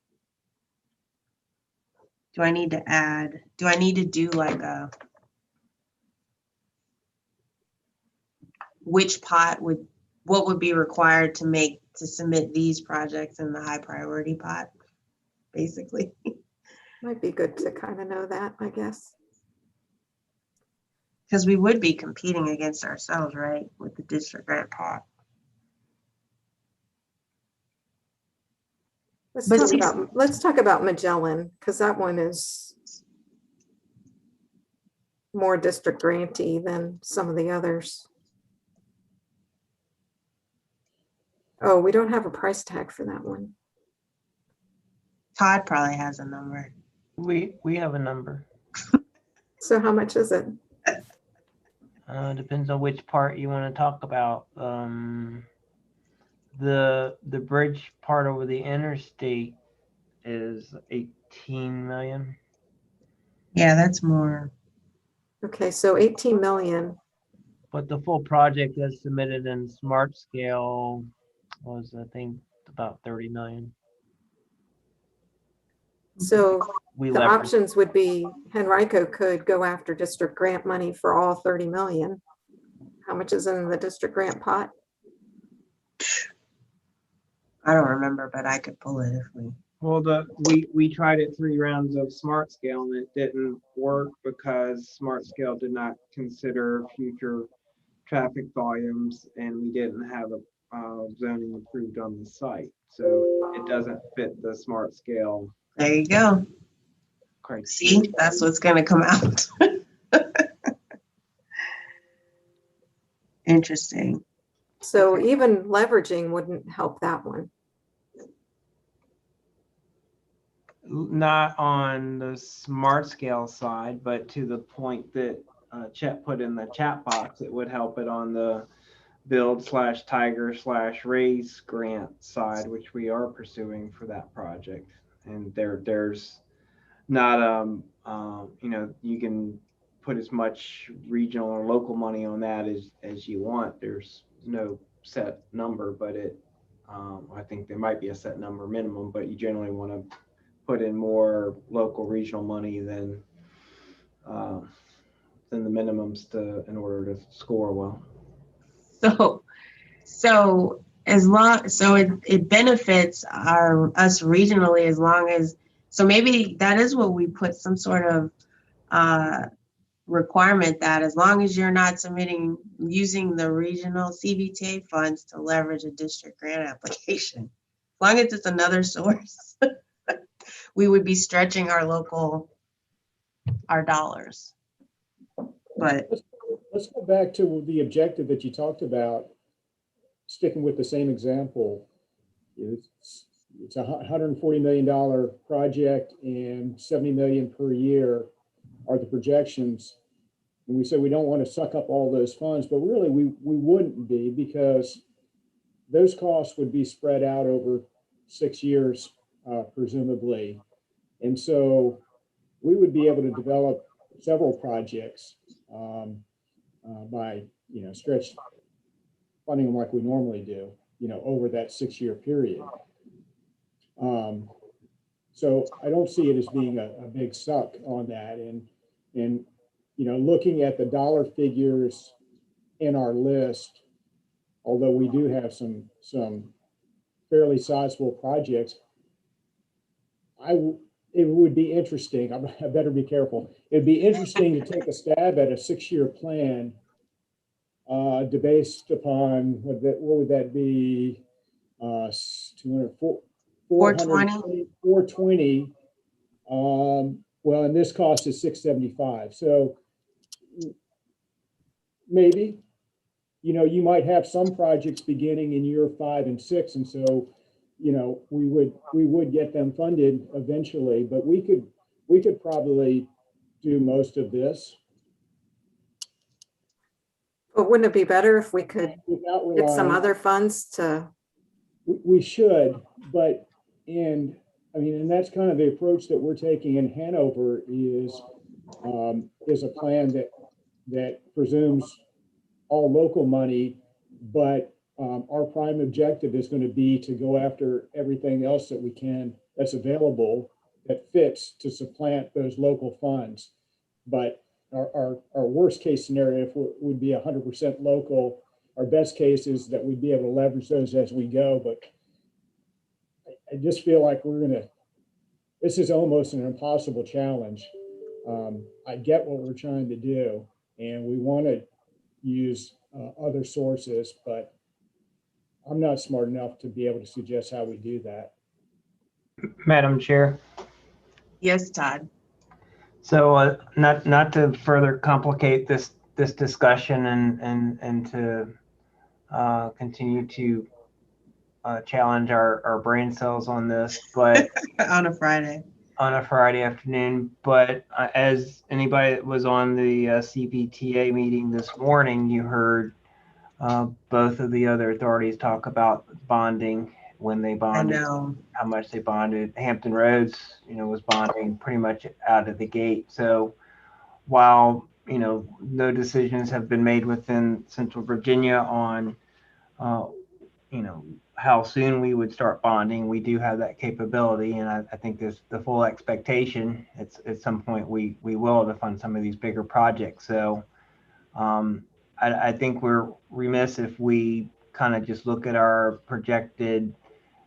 Do I need to do like what would be required to submit these projects in the high priority pot, basically? Might be good to kind of know that, I guess. Because we would be competing against ourselves, right, with the district grant pot. Let's talk about Magellan, because that one is more district grantee than some of the others. Oh, we don't have a price tag for that one. Todd probably has a number. We have a number. So how much is it? Depends on which part you want to talk about. The bridge part over the interstate is 18 million. Yeah, that's more. Okay, so 18 million. But the full project as submitted in Smart Scale was, I think, about 30 million. So We the leveraged. options would be Henrico could go after district grant money for all 30 million. How much is in the district grant pot? I don't remember, but I could pull it if we. Well, we tried it 3 rounds of Smart Scale and it didn't work because Smart Scale did not consider future traffic volumes, and we didn't have a zoning approved on the site, so it doesn't fit the Smart Scale There you go. criteria. See, that's what's going to come out. Interesting. So even leveraging wouldn't help that one. Not on the Smart Scale side, but to the point that Chet put in the chat box, it would help it on the build/tiger/raise grant side, which we are pursuing for that project. And there's not you can put as much regional or local money on that as you want. There's no set number, but I think there might be a set number minimum, but you generally want to put in more local regional money than the minimums in order to score well. So it benefits us regionally as long as, so maybe that is what we put some sort of requirement that as long as you're not using the regional CVTA funds to leverage a district grant application, as long as it's another source, we would be stretching our dollars. But let's go back to the objective that you talked about, sticking with the same example. It's a $140 million project and $70 million per year are the projections. And we said we don't want to suck up all those funds, but really we wouldn't be, because those costs would be spread out over 6 years, presumably. And so we would be able to develop several projects by, stretch funding them like we normally do, over that 6-year period. So I don't see it as being a big suck on that. And looking at the dollar figures in our list, although we do have some fairly sizable projects, it would be interesting. I better be careful. It'd be interesting to take a stab at a 6-year plan, based upon what would that be? 420. Well, and this cost is 675. So maybe, you know, you might have some projects beginning in year 5 and 6. And so, you know, we would get them funded eventually, but we could probably do most of this But wouldn't it be better if we could without get some relying. other funds to, We should, but, and I mean, and that's kind of the approach that we're taking in Hanover is a plan that presumes all local money, but our prime objective is going to be to go after everything else that we can that's available that fits to supplant those local funds. But our worst case scenario would be 100% local. Our best case is that we'd be able to leverage those as we go. But I just feel like this is almost an impossible challenge. I get what we're trying to do, and we want to use other sources, but I'm not smart enough to be able to suggest how we do that. Madam Chair. Yes, Todd. So not to further complicate this discussion and to continue to challenge our brain cells on this, but On a Friday. on a Friday afternoon. But as anybody that was on the CVTA meeting this morning, you heard both of the other authorities talk about bonding when they bonded. I know. How much they bonded. Hampton Roads, you know, was bonding pretty much out of the gate. So while, you know, no decisions have been made within Central Virginia on, you know, how soon we would start bonding, we do have that capability. And I think there's the full expectation at some point we will to fund some of these bigger projects. So I think we're remiss if we kind of just look at our projected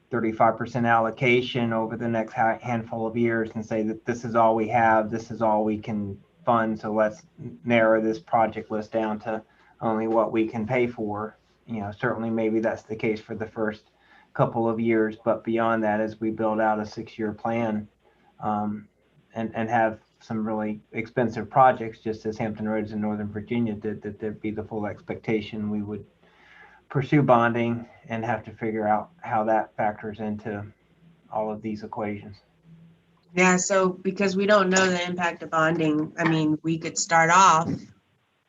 35% allocation over the next handful of years and say that this is all we have, this is all we can fund, so let's narrow this project list down to only what we can pay for. You know, certainly maybe that's the case for the first couple of years, but beyond that, as we build out a 6-year plan and have some really expensive projects, just as Hampton Roads in Northern Virginia did, that there'd be the full expectation we would pursue bonding and have to figure out how that factors into all of these equations. Yeah, so because we don't know the impact of bonding, I mean, we could start off,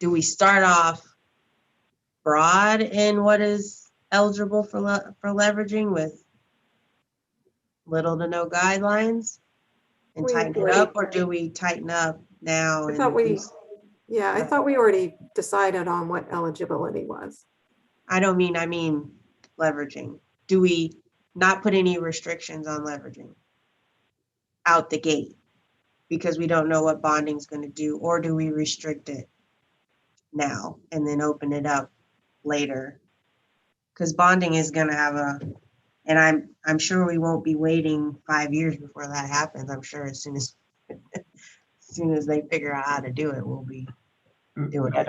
do we start off broad in what is eligible for leveraging with little to no guidelines and tighten it up, or do we tighten up now? I thought I thought we already decided on what eligibility was. I mean leveraging. Do we not put any restrictions on leveraging out the gate because we don't know what bonding's going to do, or do we restrict it now and then open it up later? Because bonding is going to have and I'm sure we won't be waiting 5 years before that happens. I'm sure as soon as they figure out how to do it, we'll be doing it.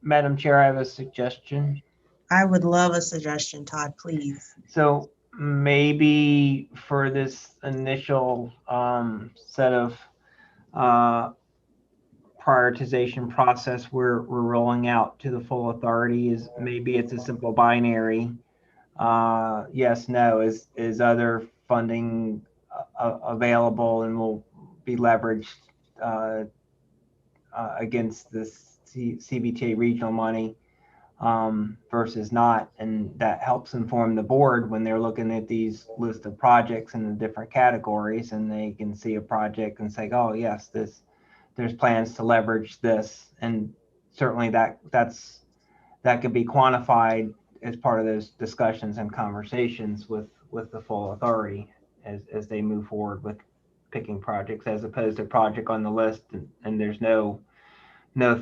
Madam Chair, I have a suggestion. I would love a suggestion, Todd, please. So maybe for this initial set of prioritization process we're rolling out to the full authority is maybe it's a simple binary yes, no, is other funding available and will be leveraged against this CVTA regional money versus not, and that helps inform the board when they're looking at these list of projects in the different categories, and they can see a project and say, oh yes, there's plans to leverage this, and certainly that can be quantified as part of those discussions and conversations with the full authority as they move forward with picking projects, as opposed to a project on the list and there's no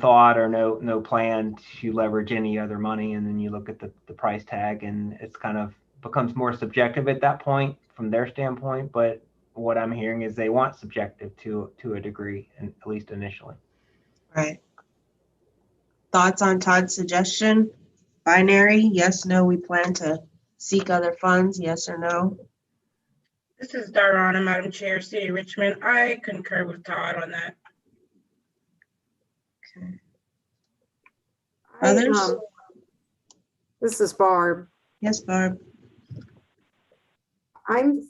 thought or no plan to leverage any other money, and then you look at the price tag and it's kind of becomes more subjective at that point from their standpoint. But what I'm hearing is they want subjective to a degree, and at least initially. Right. Thoughts on Todd's suggestion? Binary, yes, no, we plan to seek other funds, yes or no? This is Darana, Madam Chair, City of Richmond. I concur with Todd on that. Okay. Others? This is Barb. Yes, Barb. I'm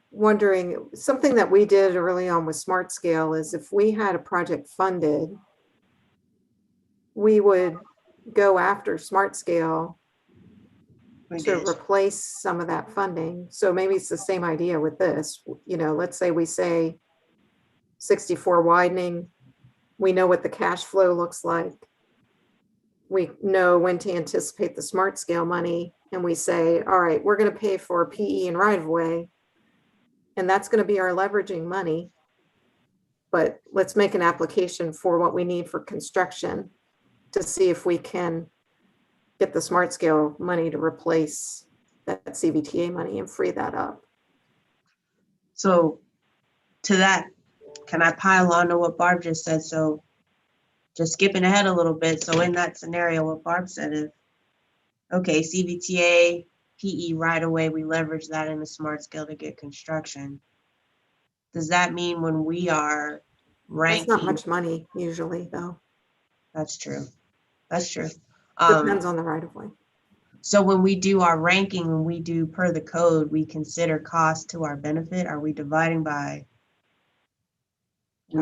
wondering, something that we did early on with Smart Scale is if we had a project funded, we would go after Smart Scale We to did. replace some of that funding. So maybe it's the same idea with this. You know, let's say we say 64 widening. We know what the cash flow looks like. We know when to anticipate the Smart Scale money. And we say, all right, we're going to pay for PE and right of way. And that's going to be our leveraging money. But let's make an application for what we need for construction to see if we can get the Smart Scale money to replace that CVTA money and free that up. So to that, can I pile on to what Barb just said? So just skipping ahead a little bit. So in that scenario, what Barb said is, okay, CVTA, PE right away, we leverage that in the Smart Scale to get construction. Does that mean when we are ranking? That's not much money usually, though. That's true. That's true. Depends on the right of way. So when we do our ranking, when we do per the code, we consider cost to our benefit. Are we dividing by? Oh.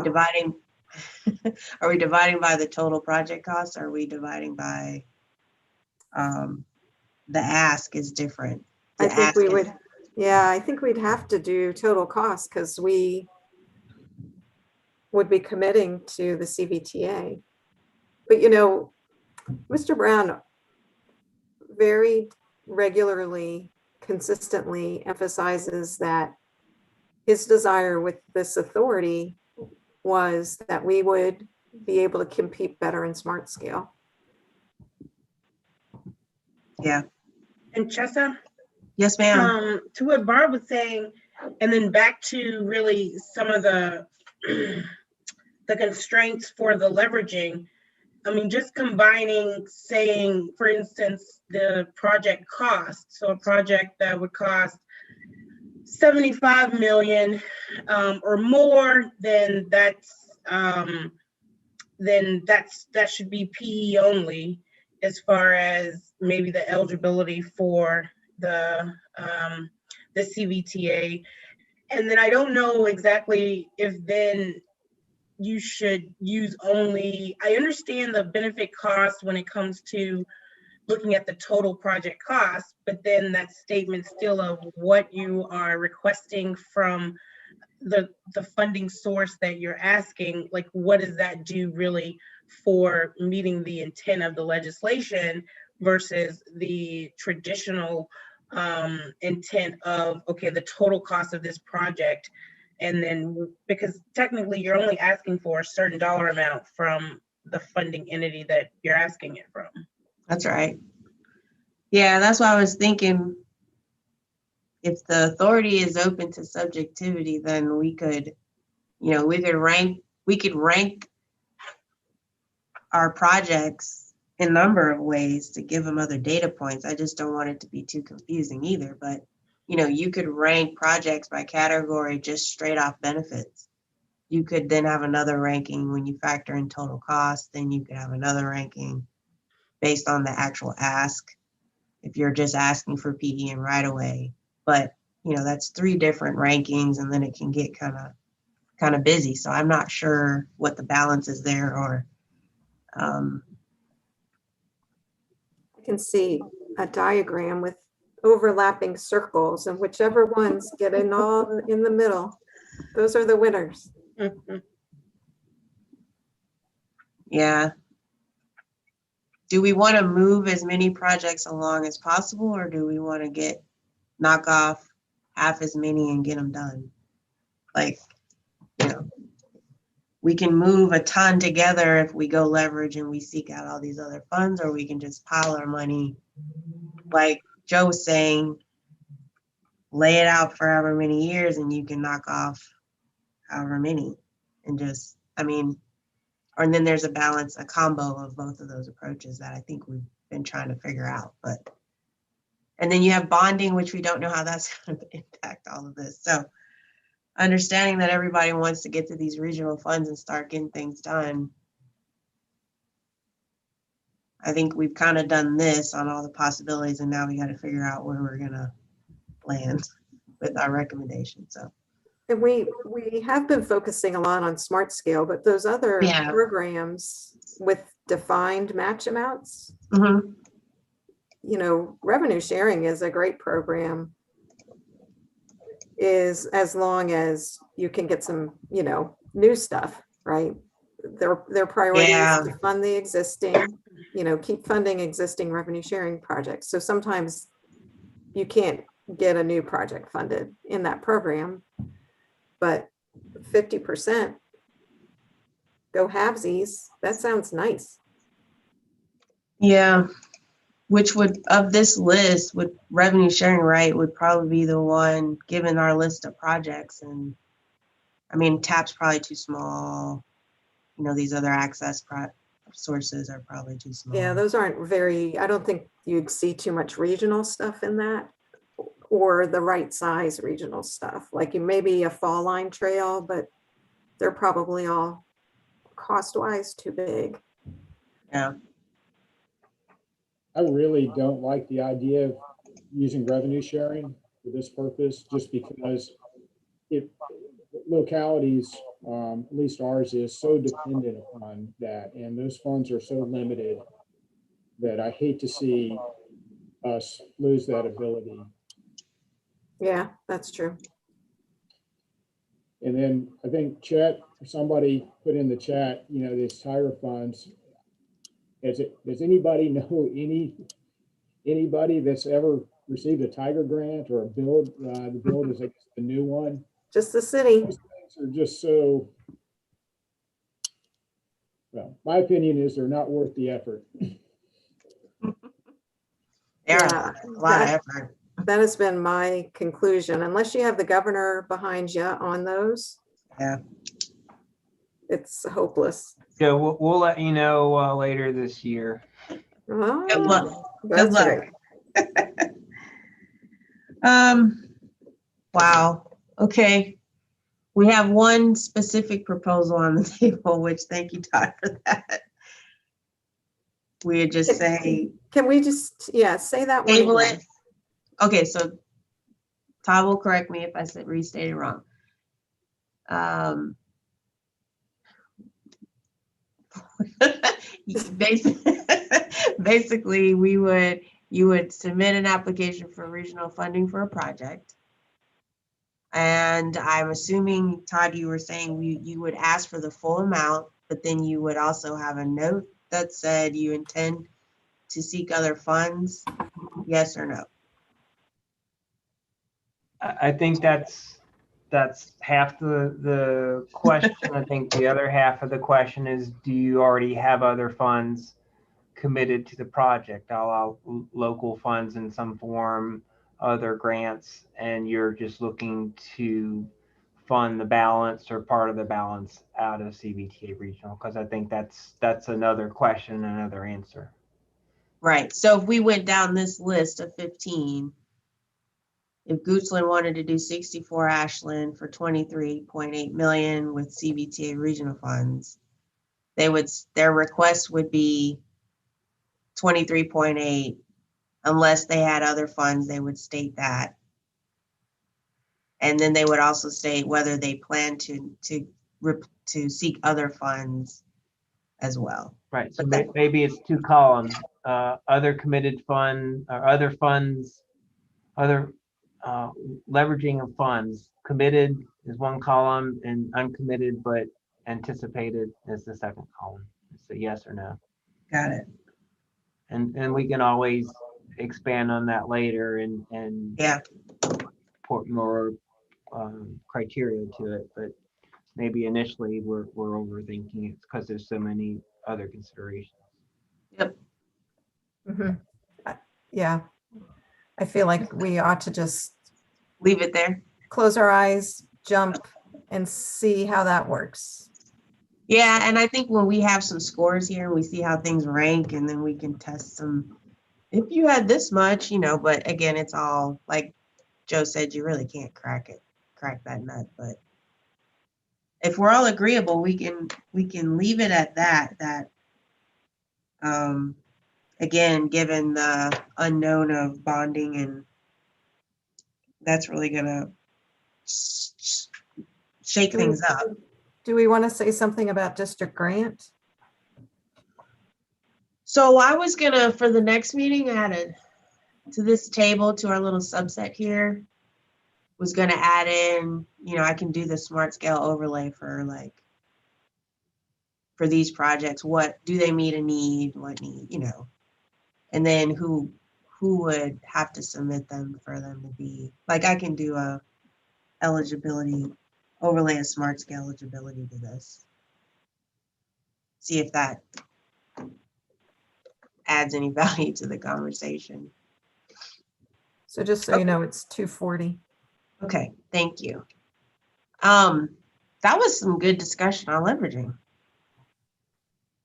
Are we dividing by the total project cost? Are we dividing by? The ask is different. I think we would. Yeah, I think we'd have to do total cost because we would be committing to the CVTA. But you know, Mr. Brown very regularly, consistently emphasizes that his desire with this authority was that we would be able to compete better in Smart Scale. Yeah. And Chessa? Yes, ma'am. To what Barb was saying, and then back to really some of the the constraints for the leveraging. I mean, just combining, saying, for instance, the project cost. So a project that would cost 75 million or more, then that should be PE only, as far as maybe the eligibility for the CVTA. And then I don't know exactly if then you should use only, I understand the benefit cost when it comes to looking at the total project cost, but then that statement still of what you are requesting from the funding source that you're asking, like what does that do really for meeting the intent of the legislation versus the traditional intent of, okay, the total cost of this project. And then, because technically you're only asking for a certain dollar amount from the funding entity that you're asking it from. That's right. Yeah, that's why I was thinking if the authority is open to subjectivity, then we could, you know, we could rank our projects in a number of ways to give them other data points. I just don't want it to be too confusing either, but you know, you could rank projects by category just straight off benefits. You could then have another ranking when you factor in total cost, then you could have another ranking based on the actual ask if you're just asking for PE and right away. But you know, that's 3 different rankings and then it can get kind of busy. So I'm not sure what the balance is there, or I can see a diagram with overlapping circles, and whichever ones get in all in the middle, those are the winners. yeah. Do we want to move as many projects along as possible, or do we want to knock off half as many and get them done? Like, you know, we can move a ton together if we go leverage and we seek out all these other funds, or we can just pile our money, like Joe was saying, lay it out for however many years and you can knock off however many and just, I mean, and then there's a balance, a combo of both of those approaches that I think we've been trying to figure out. But, and then you have bonding, which we don't know how that's going to impact all of this. So understanding that everybody wants to get to these regional funds and start getting things done. I think we've kind of done this on all the possibilities, and now we got to figure out where we're gonna land with our recommendation. So And we have been focusing a lot on smart scale, but those other Yeah. programs with defined match amounts, mhm. you know, revenue sharing is a great program, is as long as you can get some, you know, new stuff, right? Their priority Yeah. is to fund the existing, you know, keep funding existing revenue sharing projects. So sometimes you can't get a new project funded in that program, but 50% go halvesies, that sounds nice. Yeah, which would, of this list, would revenue sharing right would probably be the one, given our list of projects. And I mean, TAP's probably too small. You know, these other access sources are probably too small. Yeah, those aren't very, I don't think you'd see too much regional stuff in that, or the right size regional stuff. Like you maybe a fall line trail, but they're probably all cost-wise too big. Yeah. I really don't like the idea of using revenue sharing for this purpose, just because it localities, at least ours is, so dependent upon that, and those funds are so limited that I hate to see us lose that ability. Yeah, that's true. And then I think Chet, somebody put in the chat, you know, these Tiger funds. Does anybody know anybody that's ever received a Tiger grant or a build? The build is, I guess, the new one. Just the city. Those things are just so, well, my opinion is they're not worth the effort. Yeah, a lot of effort. That has been my conclusion. Unless you have the governor behind you on those, Yeah. it's hopeless. So we'll let you know later this year. Oh, Good luck. that's luck. right. Wow. Okay. We have one specific proposal on the table, which thank you, Todd, for that. We would just say Can we just, yeah, say that one table again? it. Okay, so Todd will correct me if I said restated wrong. Basically, you would submit an application for regional funding for a project. And I'm assuming, Todd, you were saying you would ask for the full amount, but then you would also have a note that said you intend to seek other funds, yes or no? I think that's half the question. I think the other half of the question is, do you already have other funds committed to the project, local funds in some form, other grants, and you're just looking to fund the balance or part of the balance out of CVTA regional? Because I think that's another question, another answer. Right. So if we went down this list of 15, if Goochland wanted to do 64 Ashland for 23.8 million with CVTA regional funds, their request would be 23.8. Unless they had other funds, they would state that. And then they would also state whether they plan to seek other funds as well. Right. So maybe it's 2 columns, other committed fund or other funds, other leveraging of funds. Committed is 1 column and uncommitted but anticipated is the 2nd column. It's a yes or no. Got it. And we can always expand on that later and Yeah. put more criteria to it, but maybe initially we're overthinking it because there's so many other considerations. Yep. Yeah, I feel like we ought to just Leave it there. close our eyes, jump, and see how that works. Yeah, and I think when we have some scores here and we see how things rank, and then we can test some, if you had this much, you know, but again, it's all, like Joe said, you really can't crack that nut. But if we're all agreeable, we can leave it at that again, given the unknown of bonding, and that's really gonna shake things up. Do we want to say something about district grant? So I was gonna, for the next meeting, added to this table, to our little subset here, was gonna add in, I can do the smart scale overlay for for these projects. What do they meet a need? What need, and then who would have to submit them for them to be, I can do a eligibility overlay, a smart scale eligibility to this. See if that adds any value to the conversation. So just so you know, it's 240. Okay, thank you. That was some good discussion on leveraging.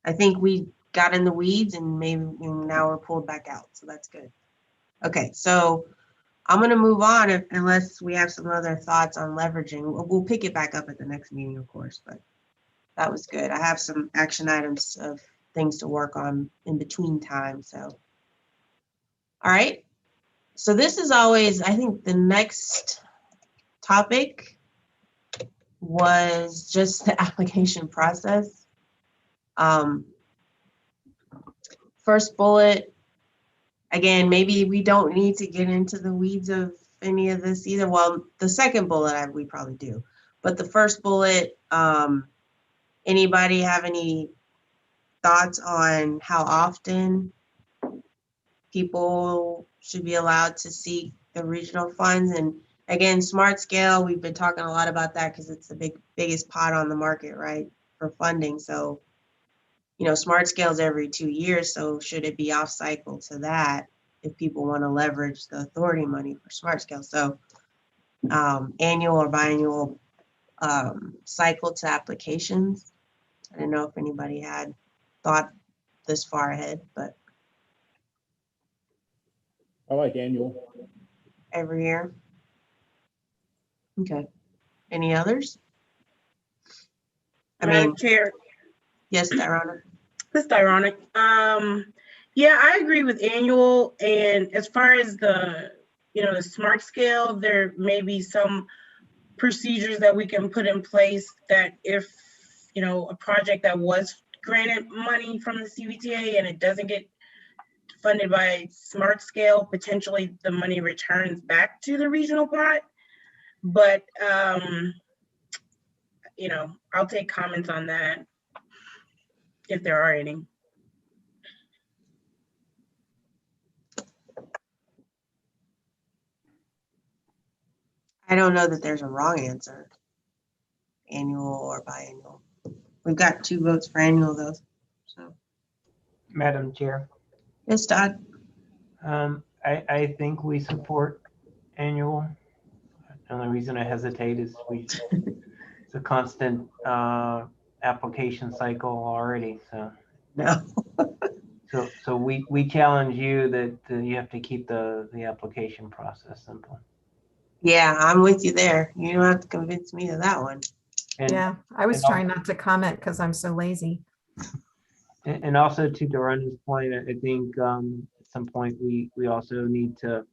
I think we got in the weeds and maybe now we're pulled back out, so that's good. Okay, so I'm gonna move on unless we have some other thoughts on leveraging. We'll pick it back up at the next meeting, of course, but that was good. I have some action items of things to work on in between time, so. All right, so this is always, I think the next topic was just the application process. First bullet, again, maybe we don't need to get into the weeds of any of this either. Well, the second bullet, we probably do. But the first bullet, anybody have any thoughts on how often people should be allowed to seek the regional funds? And again, smart scale, we've been talking a lot about that because it's the biggest pot on the market, right, for funding. So, smart scale's every 2 years. So should it be off cycle to that if people want to leverage the authority money for smart scale? So annual or biannual cycle to applications. I didn't know if anybody had thought this far ahead, but I like annual. every year. Okay. Any others? Madam Chair, Yes, Tyrone. this is ironic. Yeah, I agree with annual. And as far as the smart scale, there may be some procedures that we can put in place that if, a project that was granted money from the CVTA and it doesn't get funded by smart scale, potentially the money returns back to the regional pot. But, I'll take comments on that if there are any. I don't know that there's a wrong answer, annual or biannual. We've got 2 votes for annual though. So, Madam Chair, yes, Todd. I think we support annual. The only reason I hesitate is it's a constant application cycle already. So No. so we challenge you that you have to keep the application process simple. Yeah, I'm with you there. You don't have to convince me of that one. And, Yeah, I was and trying not to comment because I'm so lazy. And also to Doran's point, I think at some point we also need to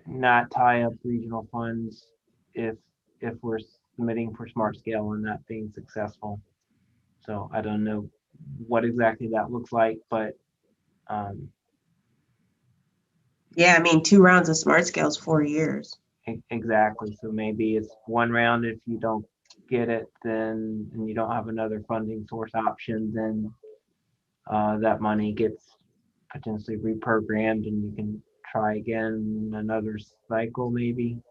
not tie up regional funds if we're submitting for smart scale and not being successful. So I don't know what exactly that looks like, but Yeah, I mean, 2 rounds of smart scale is 4 years. exactly. So maybe it's 1 round. If you don't get it, then and you don't have another funding source option, then that money gets potentially reprogrammed and you can try again another cycle maybe.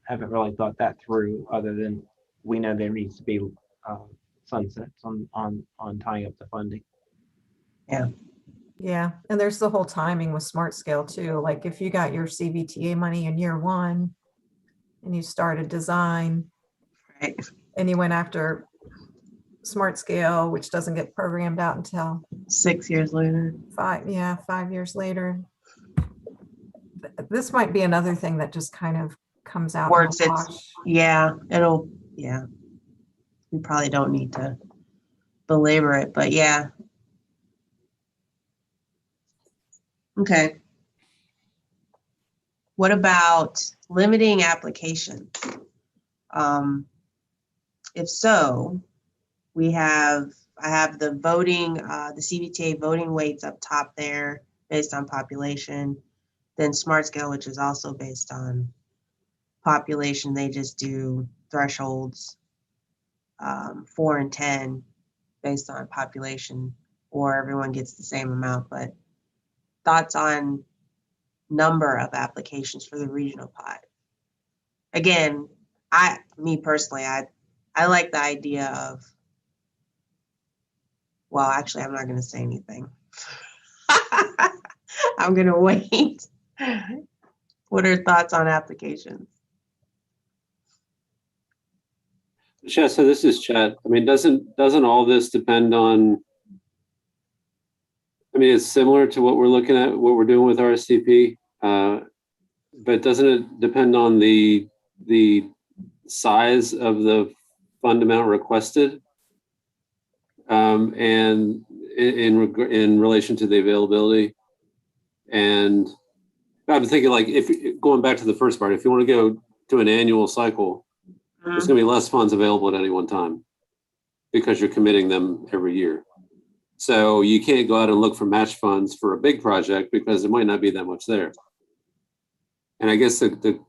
Haven't really thought that through, other than we know there needs to be sunsets on tying up the funding. Yeah, and there's the whole timing with smart scale too. Like if you got your CVTA money in year 1 and you started design Right. and you went after smart scale, which doesn't get programmed out until 6 years later. 5 years later. This might be another thing that just kind of comes out. in a Works its, wash. yeah, we probably don't need to belabor it, but yeah. Okay. What about limiting applications? If so, I have the voting, the CVTA voting weights up top there based on population. Then Smart Scale, which is also based on population, they just do thresholds, 4 and 10 based on population, or everyone gets the same amount. But thoughts on number of applications for the regional pod? Again, me personally, I like the idea of, well, actually, I'm not going to say anything. I'm going to wait. What are thoughts on applications? Yeah, so this is Chet. I mean, doesn't all this depend on, I mean, it's similar to what we're looking at, what we're doing with RSTP, but doesn't it depend on the size of the fund amount requested, and in relation to the availability? And I'm thinking, like, if going back to the first part, if you want to go to an annual cycle, there's going to be less funds available at any one time because you're committing them every year. So you can't go out and look for match funds for a big project because there might not be that much there. And I guess the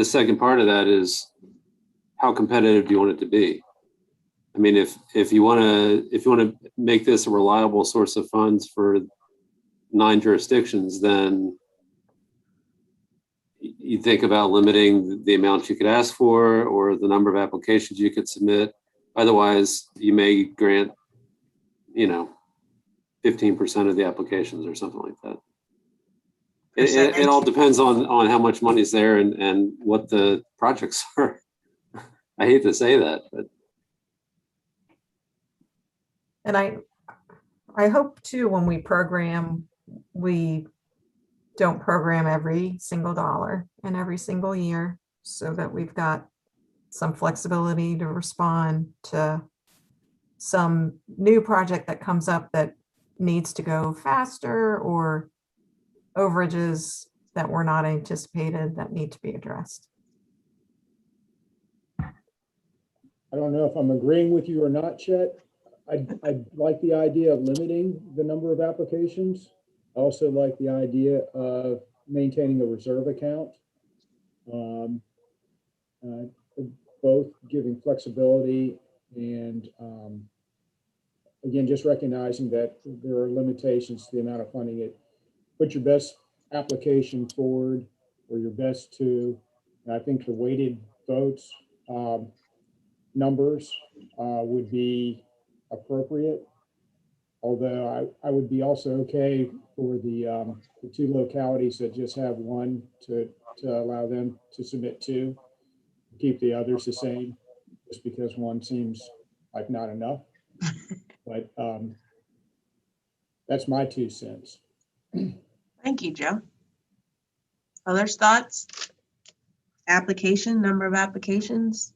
second part of that is, how competitive do you want it to be? I mean, if you want to make this a reliable source of funds for 9 jurisdictions, then you think about limiting the amount you could ask for or the number of applications you could submit. Otherwise, you may grant, 15% of the applications or something like that. It all depends on how much money's there and what the projects are. I hate to say that, but. And I hope too, when we program, we don't program every single dollar and every single year, so that we've got some flexibility to respond to some new project that comes up that needs to go faster, or overages that were not anticipated that need to be addressed. I don't know if I'm agreeing with you or not, Chet. I like the idea of limiting the number of applications. I also like the idea of maintaining a reserve account. Both giving flexibility and, again, just recognizing that there are limitations to the amount of funding. Put your best application forward, or your best two. And I think the weighted votes numbers would be appropriate. Although I would be also okay for the 2 localities that just have 1 to allow them to submit 2, keep the others the same, just because 1 seems like not enough. But that's my 2 cents. Thank you, Joe. Others' thoughts? Application, number of applications?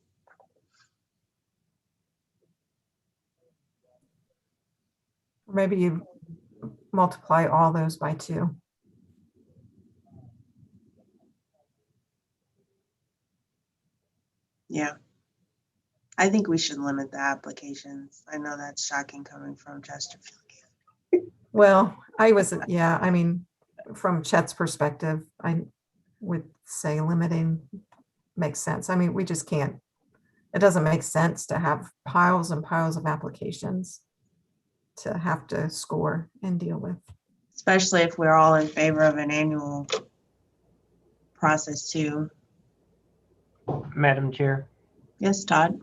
Maybe you multiply all those by 2. Yeah. I think we should limit the applications. I know that's shocking coming from Chesterfield. Well, I mean, from Chet's perspective, I would say limiting makes sense. I mean, we just can't, it doesn't make sense to have piles and piles of applications to have to score and deal with. Especially if we're all in favor of an annual process too. Madam Chair. Yes, Todd.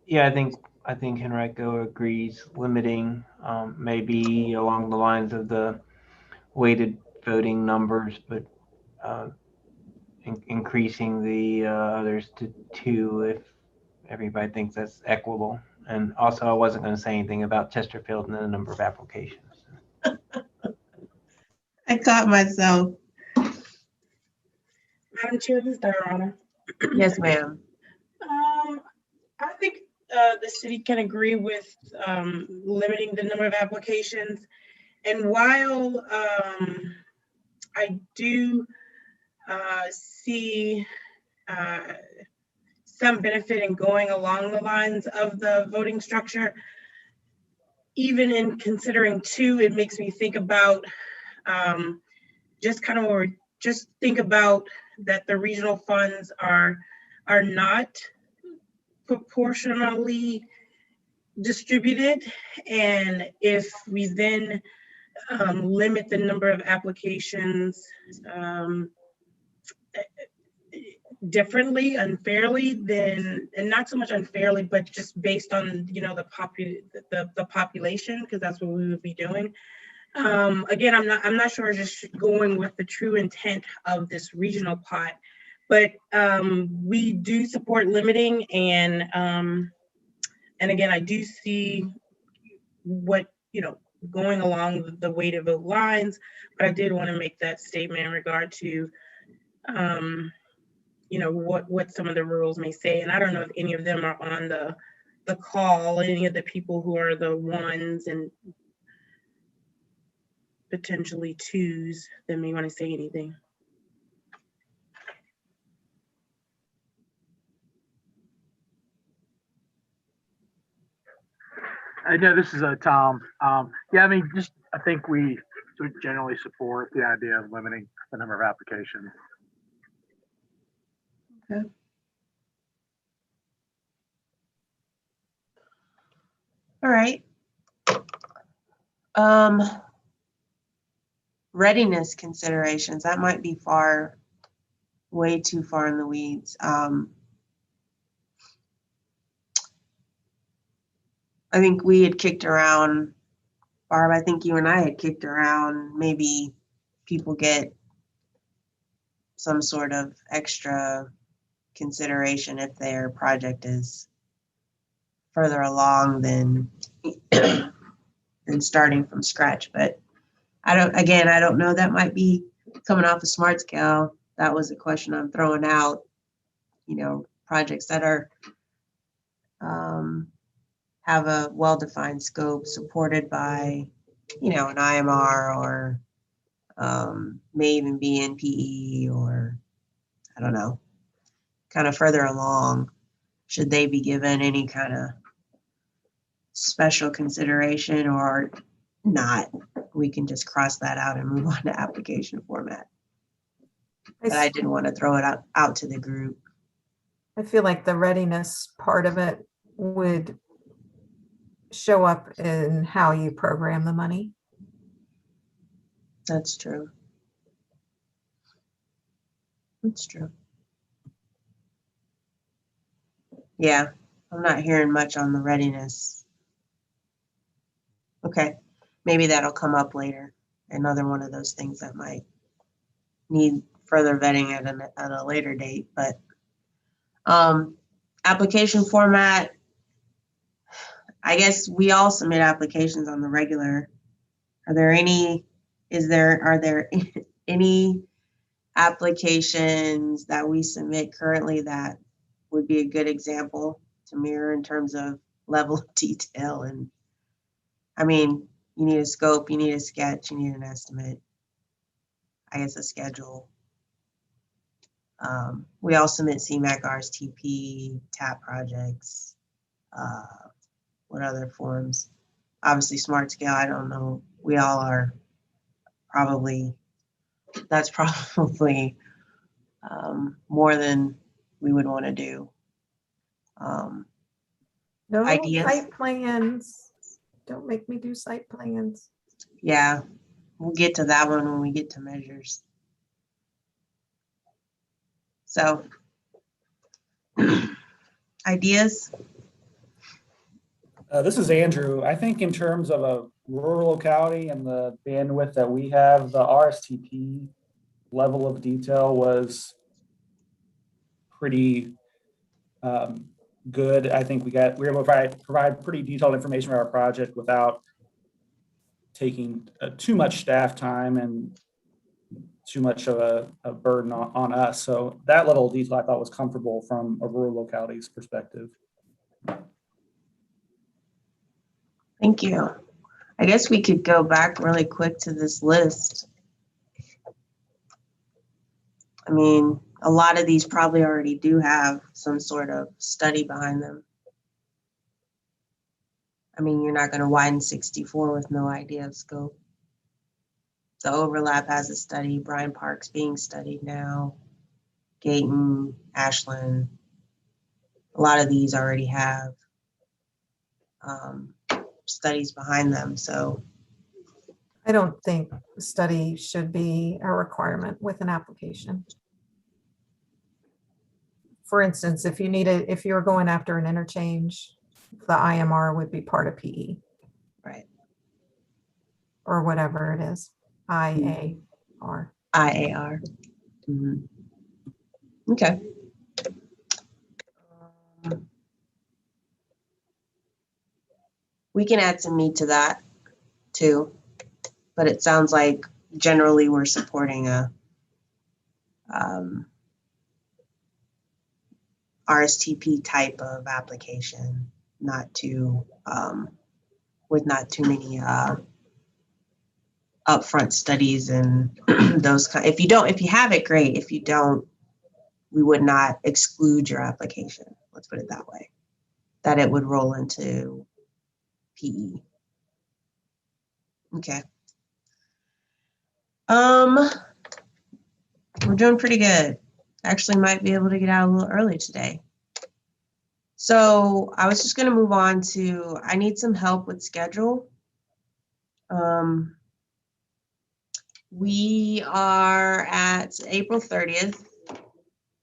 Yeah, I think Henrico agrees. Limiting maybe along the lines of the weighted voting numbers, but increasing the others to 2 if everybody thinks that's equitable. And also, I wasn't going to say anything about Chesterfield and the number of applications. I caught myself. Madam Chair, this is Diana. Yes, ma'am. I think the city can agree with limiting the number of applications. And while I do see some benefit in going along the lines of the voting structure, even in considering two, it makes me think about just kind of just think about that the regional funds are not proportionally distributed, and if we then limit the number of applications differently, unfairly, then, and not so much unfairly, but just based on, you know, the population, because that's what we would be doing. Again, I'm not sure just going with the true intent of this regional pot, but we do support limiting, and again, I do see what, you know, going along the way to vote lines, but I did want to make that statement in regard to you know, what some of the rules may say. And I don't know if any of them are on the call, any of the people who are the ones and potentially twos that may want to say anything. I know this is Tom. Yeah, I mean, just I think we generally support the idea of limiting the number of applications. Okay. All right. Readiness considerations, that might be way too far in the weeds. I think we had kicked around, Barb, I think you and I had kicked around, maybe people get some sort of extra consideration if their project is further along than starting from scratch. But I don't know, that might be coming off a smart scale. That was a question I'm throwing out, you know, projects that are have a well-defined scope supported by, you know, an IMR, or may even be NPE, or I don't know, kind of further along. Should they be given any kind of special consideration or not? We can just cross that out and move on to application format. But I didn't want to throw it out to the group. I feel like the readiness part of it would show up in how you program the money. That's true. That's true. Yeah, I'm not hearing much on the readiness. Okay, maybe that'll come up later. Another one of those things that might need further vetting at a later date. But application format, I guess we all submit applications on the regular. Are there any applications that we submit currently that would be a good example to mirror in terms of level of detail? And I mean, you need a scope, you need a sketch, you need an estimate, I guess a schedule. We all submit CMAQ, RSTP, TAP projects. What other forms? Obviously smart scale, I don't know. We all are probably, that's probably more than we would want to do. No Ideas? site plans. Don't make me do site plans. Yeah, we'll get to that one when we get to measures. So, ideas? This is Andrew. I think in terms of a rural locality and the bandwidth that we have, the RSTP level of detail was pretty good. I think we were able to provide pretty detailed information about our project without taking too much staff time and too much of a burden on us. So that level of detail I thought was comfortable from a rural locality's perspective. Thank you. I guess we could go back really quick to this list. I mean, a lot of these probably already do have some sort of study behind them. I mean, you're not going to widen 64 with no idea of scope. The overlap has a study. Bryan Park's being studied now. Gayton, Ashland. A lot of these already have studies behind them. So I don't think study should be a requirement with an application. For instance, if you're going after an interchange, the IMR would be part of PE. Right. Or whatever it is, IAR. IAR. Mm-hmm. Okay. We can add some meat to that too, but it sounds like generally we're supporting a RSTP type of application, not too with not too many upfront studies and those kind. If you have it, great. If you don't, we would not exclude your application. Let's put it that way. That it would roll into PE. Okay. We're doing pretty good. Actually might be able to get out a little early today. So I was just going to move on to, I need some help with schedule. We are at April 30th.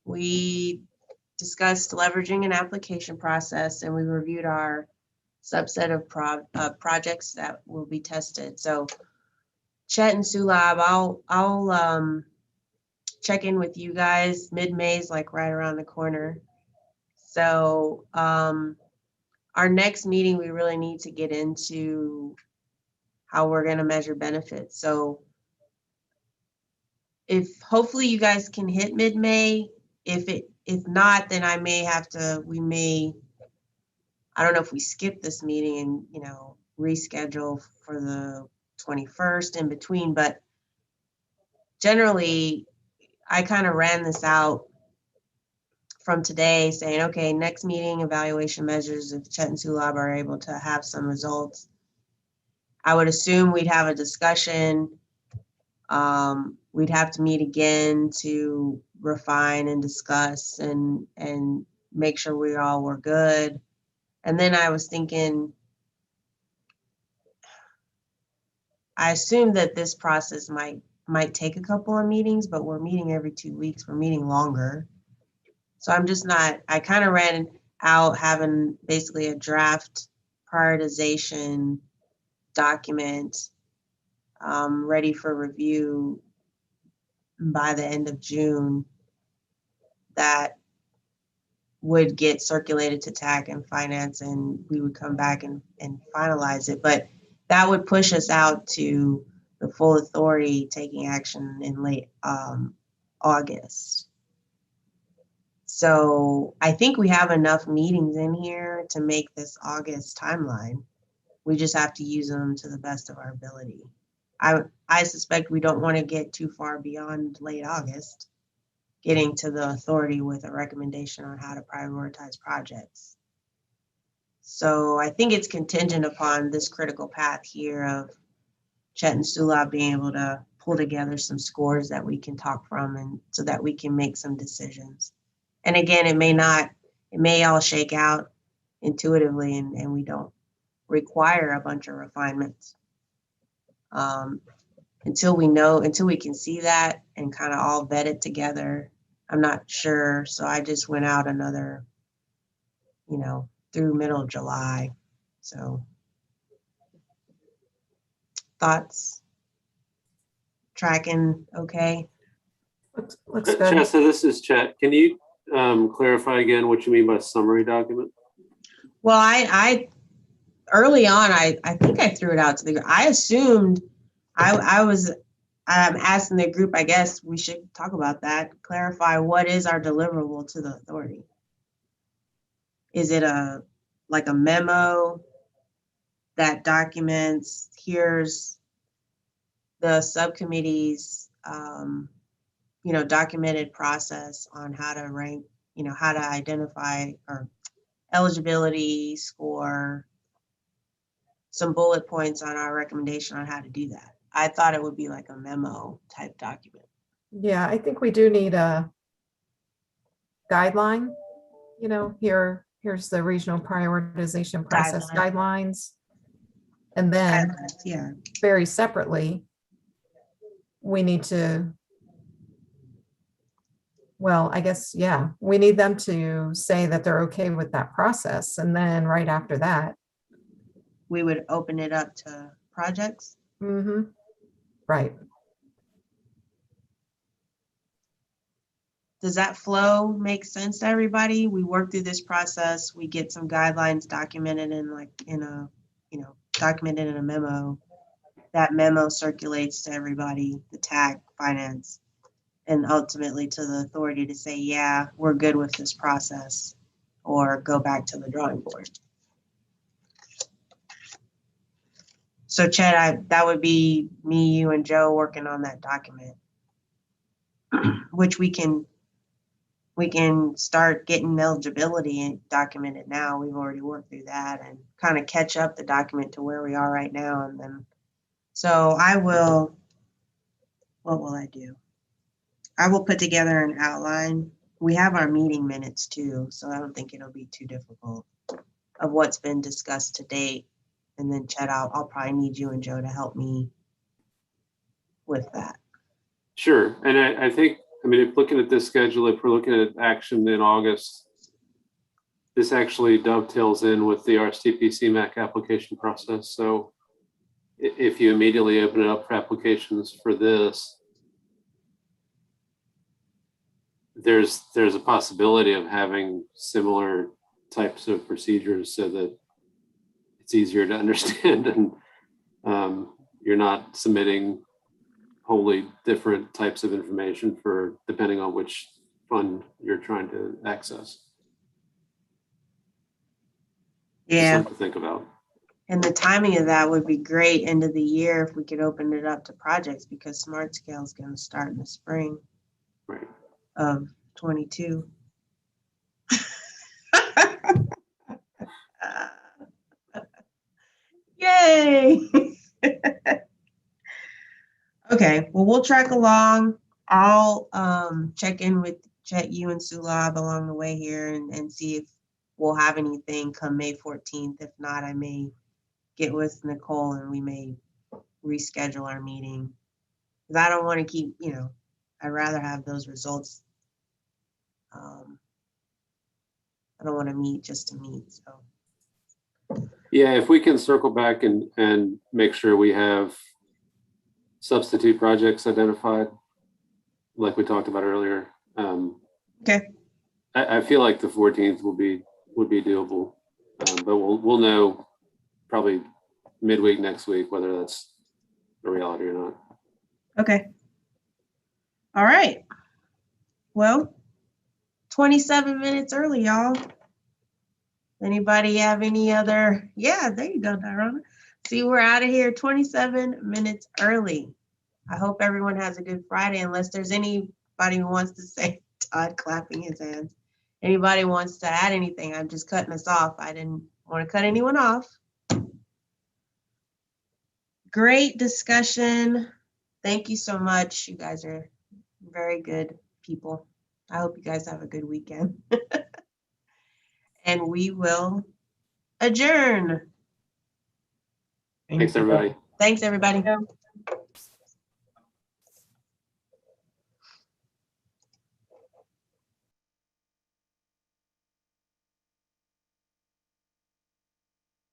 We discussed leveraging an application process, and we reviewed our subset of projects that will be tested. So Chet and Sulab, I'll check in with you guys. Mid-May is like right around the corner. So our next meeting, we really need to get into how we're going to measure benefits. So if hopefully you guys can hit mid-May, if not, then I don't know if we skip this meeting and, reschedule for the 21st in between, but generally I kind of ran this out from today saying, okay, next meeting, evaluation measures, if Chet and Sulab are able to have some results. I would assume we'd have a discussion. We'd have to meet again to refine and discuss and make sure we all were good. And then I was thinking, I assume that this process might take a couple of meetings, but we're meeting every 2 weeks. We're meeting longer. So I kind of ran out having basically a draft prioritization document ready for review by the end of June that would get circulated to TAC and finance, and we would come back and finalize it. But that would push us out to the full authority taking action in late August. So I think we have enough meetings in here to make this August timeline. We just have to use them to the best of our ability. I suspect we don't want to get too far beyond late August, getting to the authority with a recommendation on how to prioritize projects. So I think it's contingent upon this critical path here of Chet and Sulab being able to pull together some scores that we can talk from, and so that we can make some decisions. And again, it may all shake out intuitively and we don't require a bunch of refinements. Until we can see that and kind of all vet it together, I'm not sure. So I just went out another, through middle of July. So thoughts? Tracking okay? Looks good. Chessa, this is Chet. Can you clarify again what you mean by summary document? Well, I early on, I think I threw it out to the group. I assumed I'm asking the group, I guess we should talk about that, clarify what is our deliverable to the authority. Is it like a memo? that documents, here's the subcommittee's, documented process on how to rank, how to identify or eligibility score, some bullet points on our recommendation on how to do that. I thought it would be like a memo type document. Yeah, I think we do need a guideline. Here's the regional prioritization process guidelines. And then Yeah. very separately, we need to, well, I guess, yeah, we need them to say that they're okay with that process. And then right after that, We would open it up to projects. Right. Does that flow make sense to everybody? We work through this process, we get some guidelines documented documented in a memo. That memo circulates to everybody, the TAC, finance, and ultimately to the authority to say, yeah, we're good with this process, or go back to the drawing board. So Chet, that would be me, you, and Joe working on that document, which we can start getting eligibility documented now. We've already worked through that and kind of catch up the document to where we are right now. And then, so what will I do? I will put together an outline. We have our meeting minutes too, so I don't think it'll be too difficult, of what's been discussed to date. And then Chet, I'll probably need you and Joe to help me with that. Sure. And I think, if looking at this schedule, if we're looking at action in August, this actually dovetails in with the RSTP CMAQ application process. So if you immediately open it up for applications for this, there's a possibility of having similar types of procedures so that it's easier to understand, and you're not submitting wholly different types of information for depending on which fund you're trying to access. Yeah. Something to think about. And the timing of that would be great, end of the year, if we could open it up to projects, because Smart Scale is going to start in the spring Right. of 22. Yay! Okay, well, we'll track along. I'll check in with Chet, you, and Sulab along the way here and see if we'll have anything come May 14th. If not, I may get with Nicole and we may reschedule our meeting. Because I don't want to keep, I'd rather have those results. I don't want to meet just to meet, so. Yeah, if we can circle back and make sure we have substitute projects identified, like we talked about earlier. Okay. I feel like the 14th would be doable, but we'll know probably midweek next week whether that's a reality or not. Okay. All right. Well, 27 minutes early, y'all. Anybody have any other? Yeah, there you go, Dyrona. See, we're out of here 27 minutes early. I hope everyone has a good Friday, unless there's anybody who wants to say, Todd clapping his hands. Anybody wants to add anything? I'm just cutting us off. I didn't want to cut anyone off. Great discussion. Thank you so much. You guys are very good people. I hope you guys have a good weekend. And we will adjourn. Thanks, everybody. Thanks, everybody.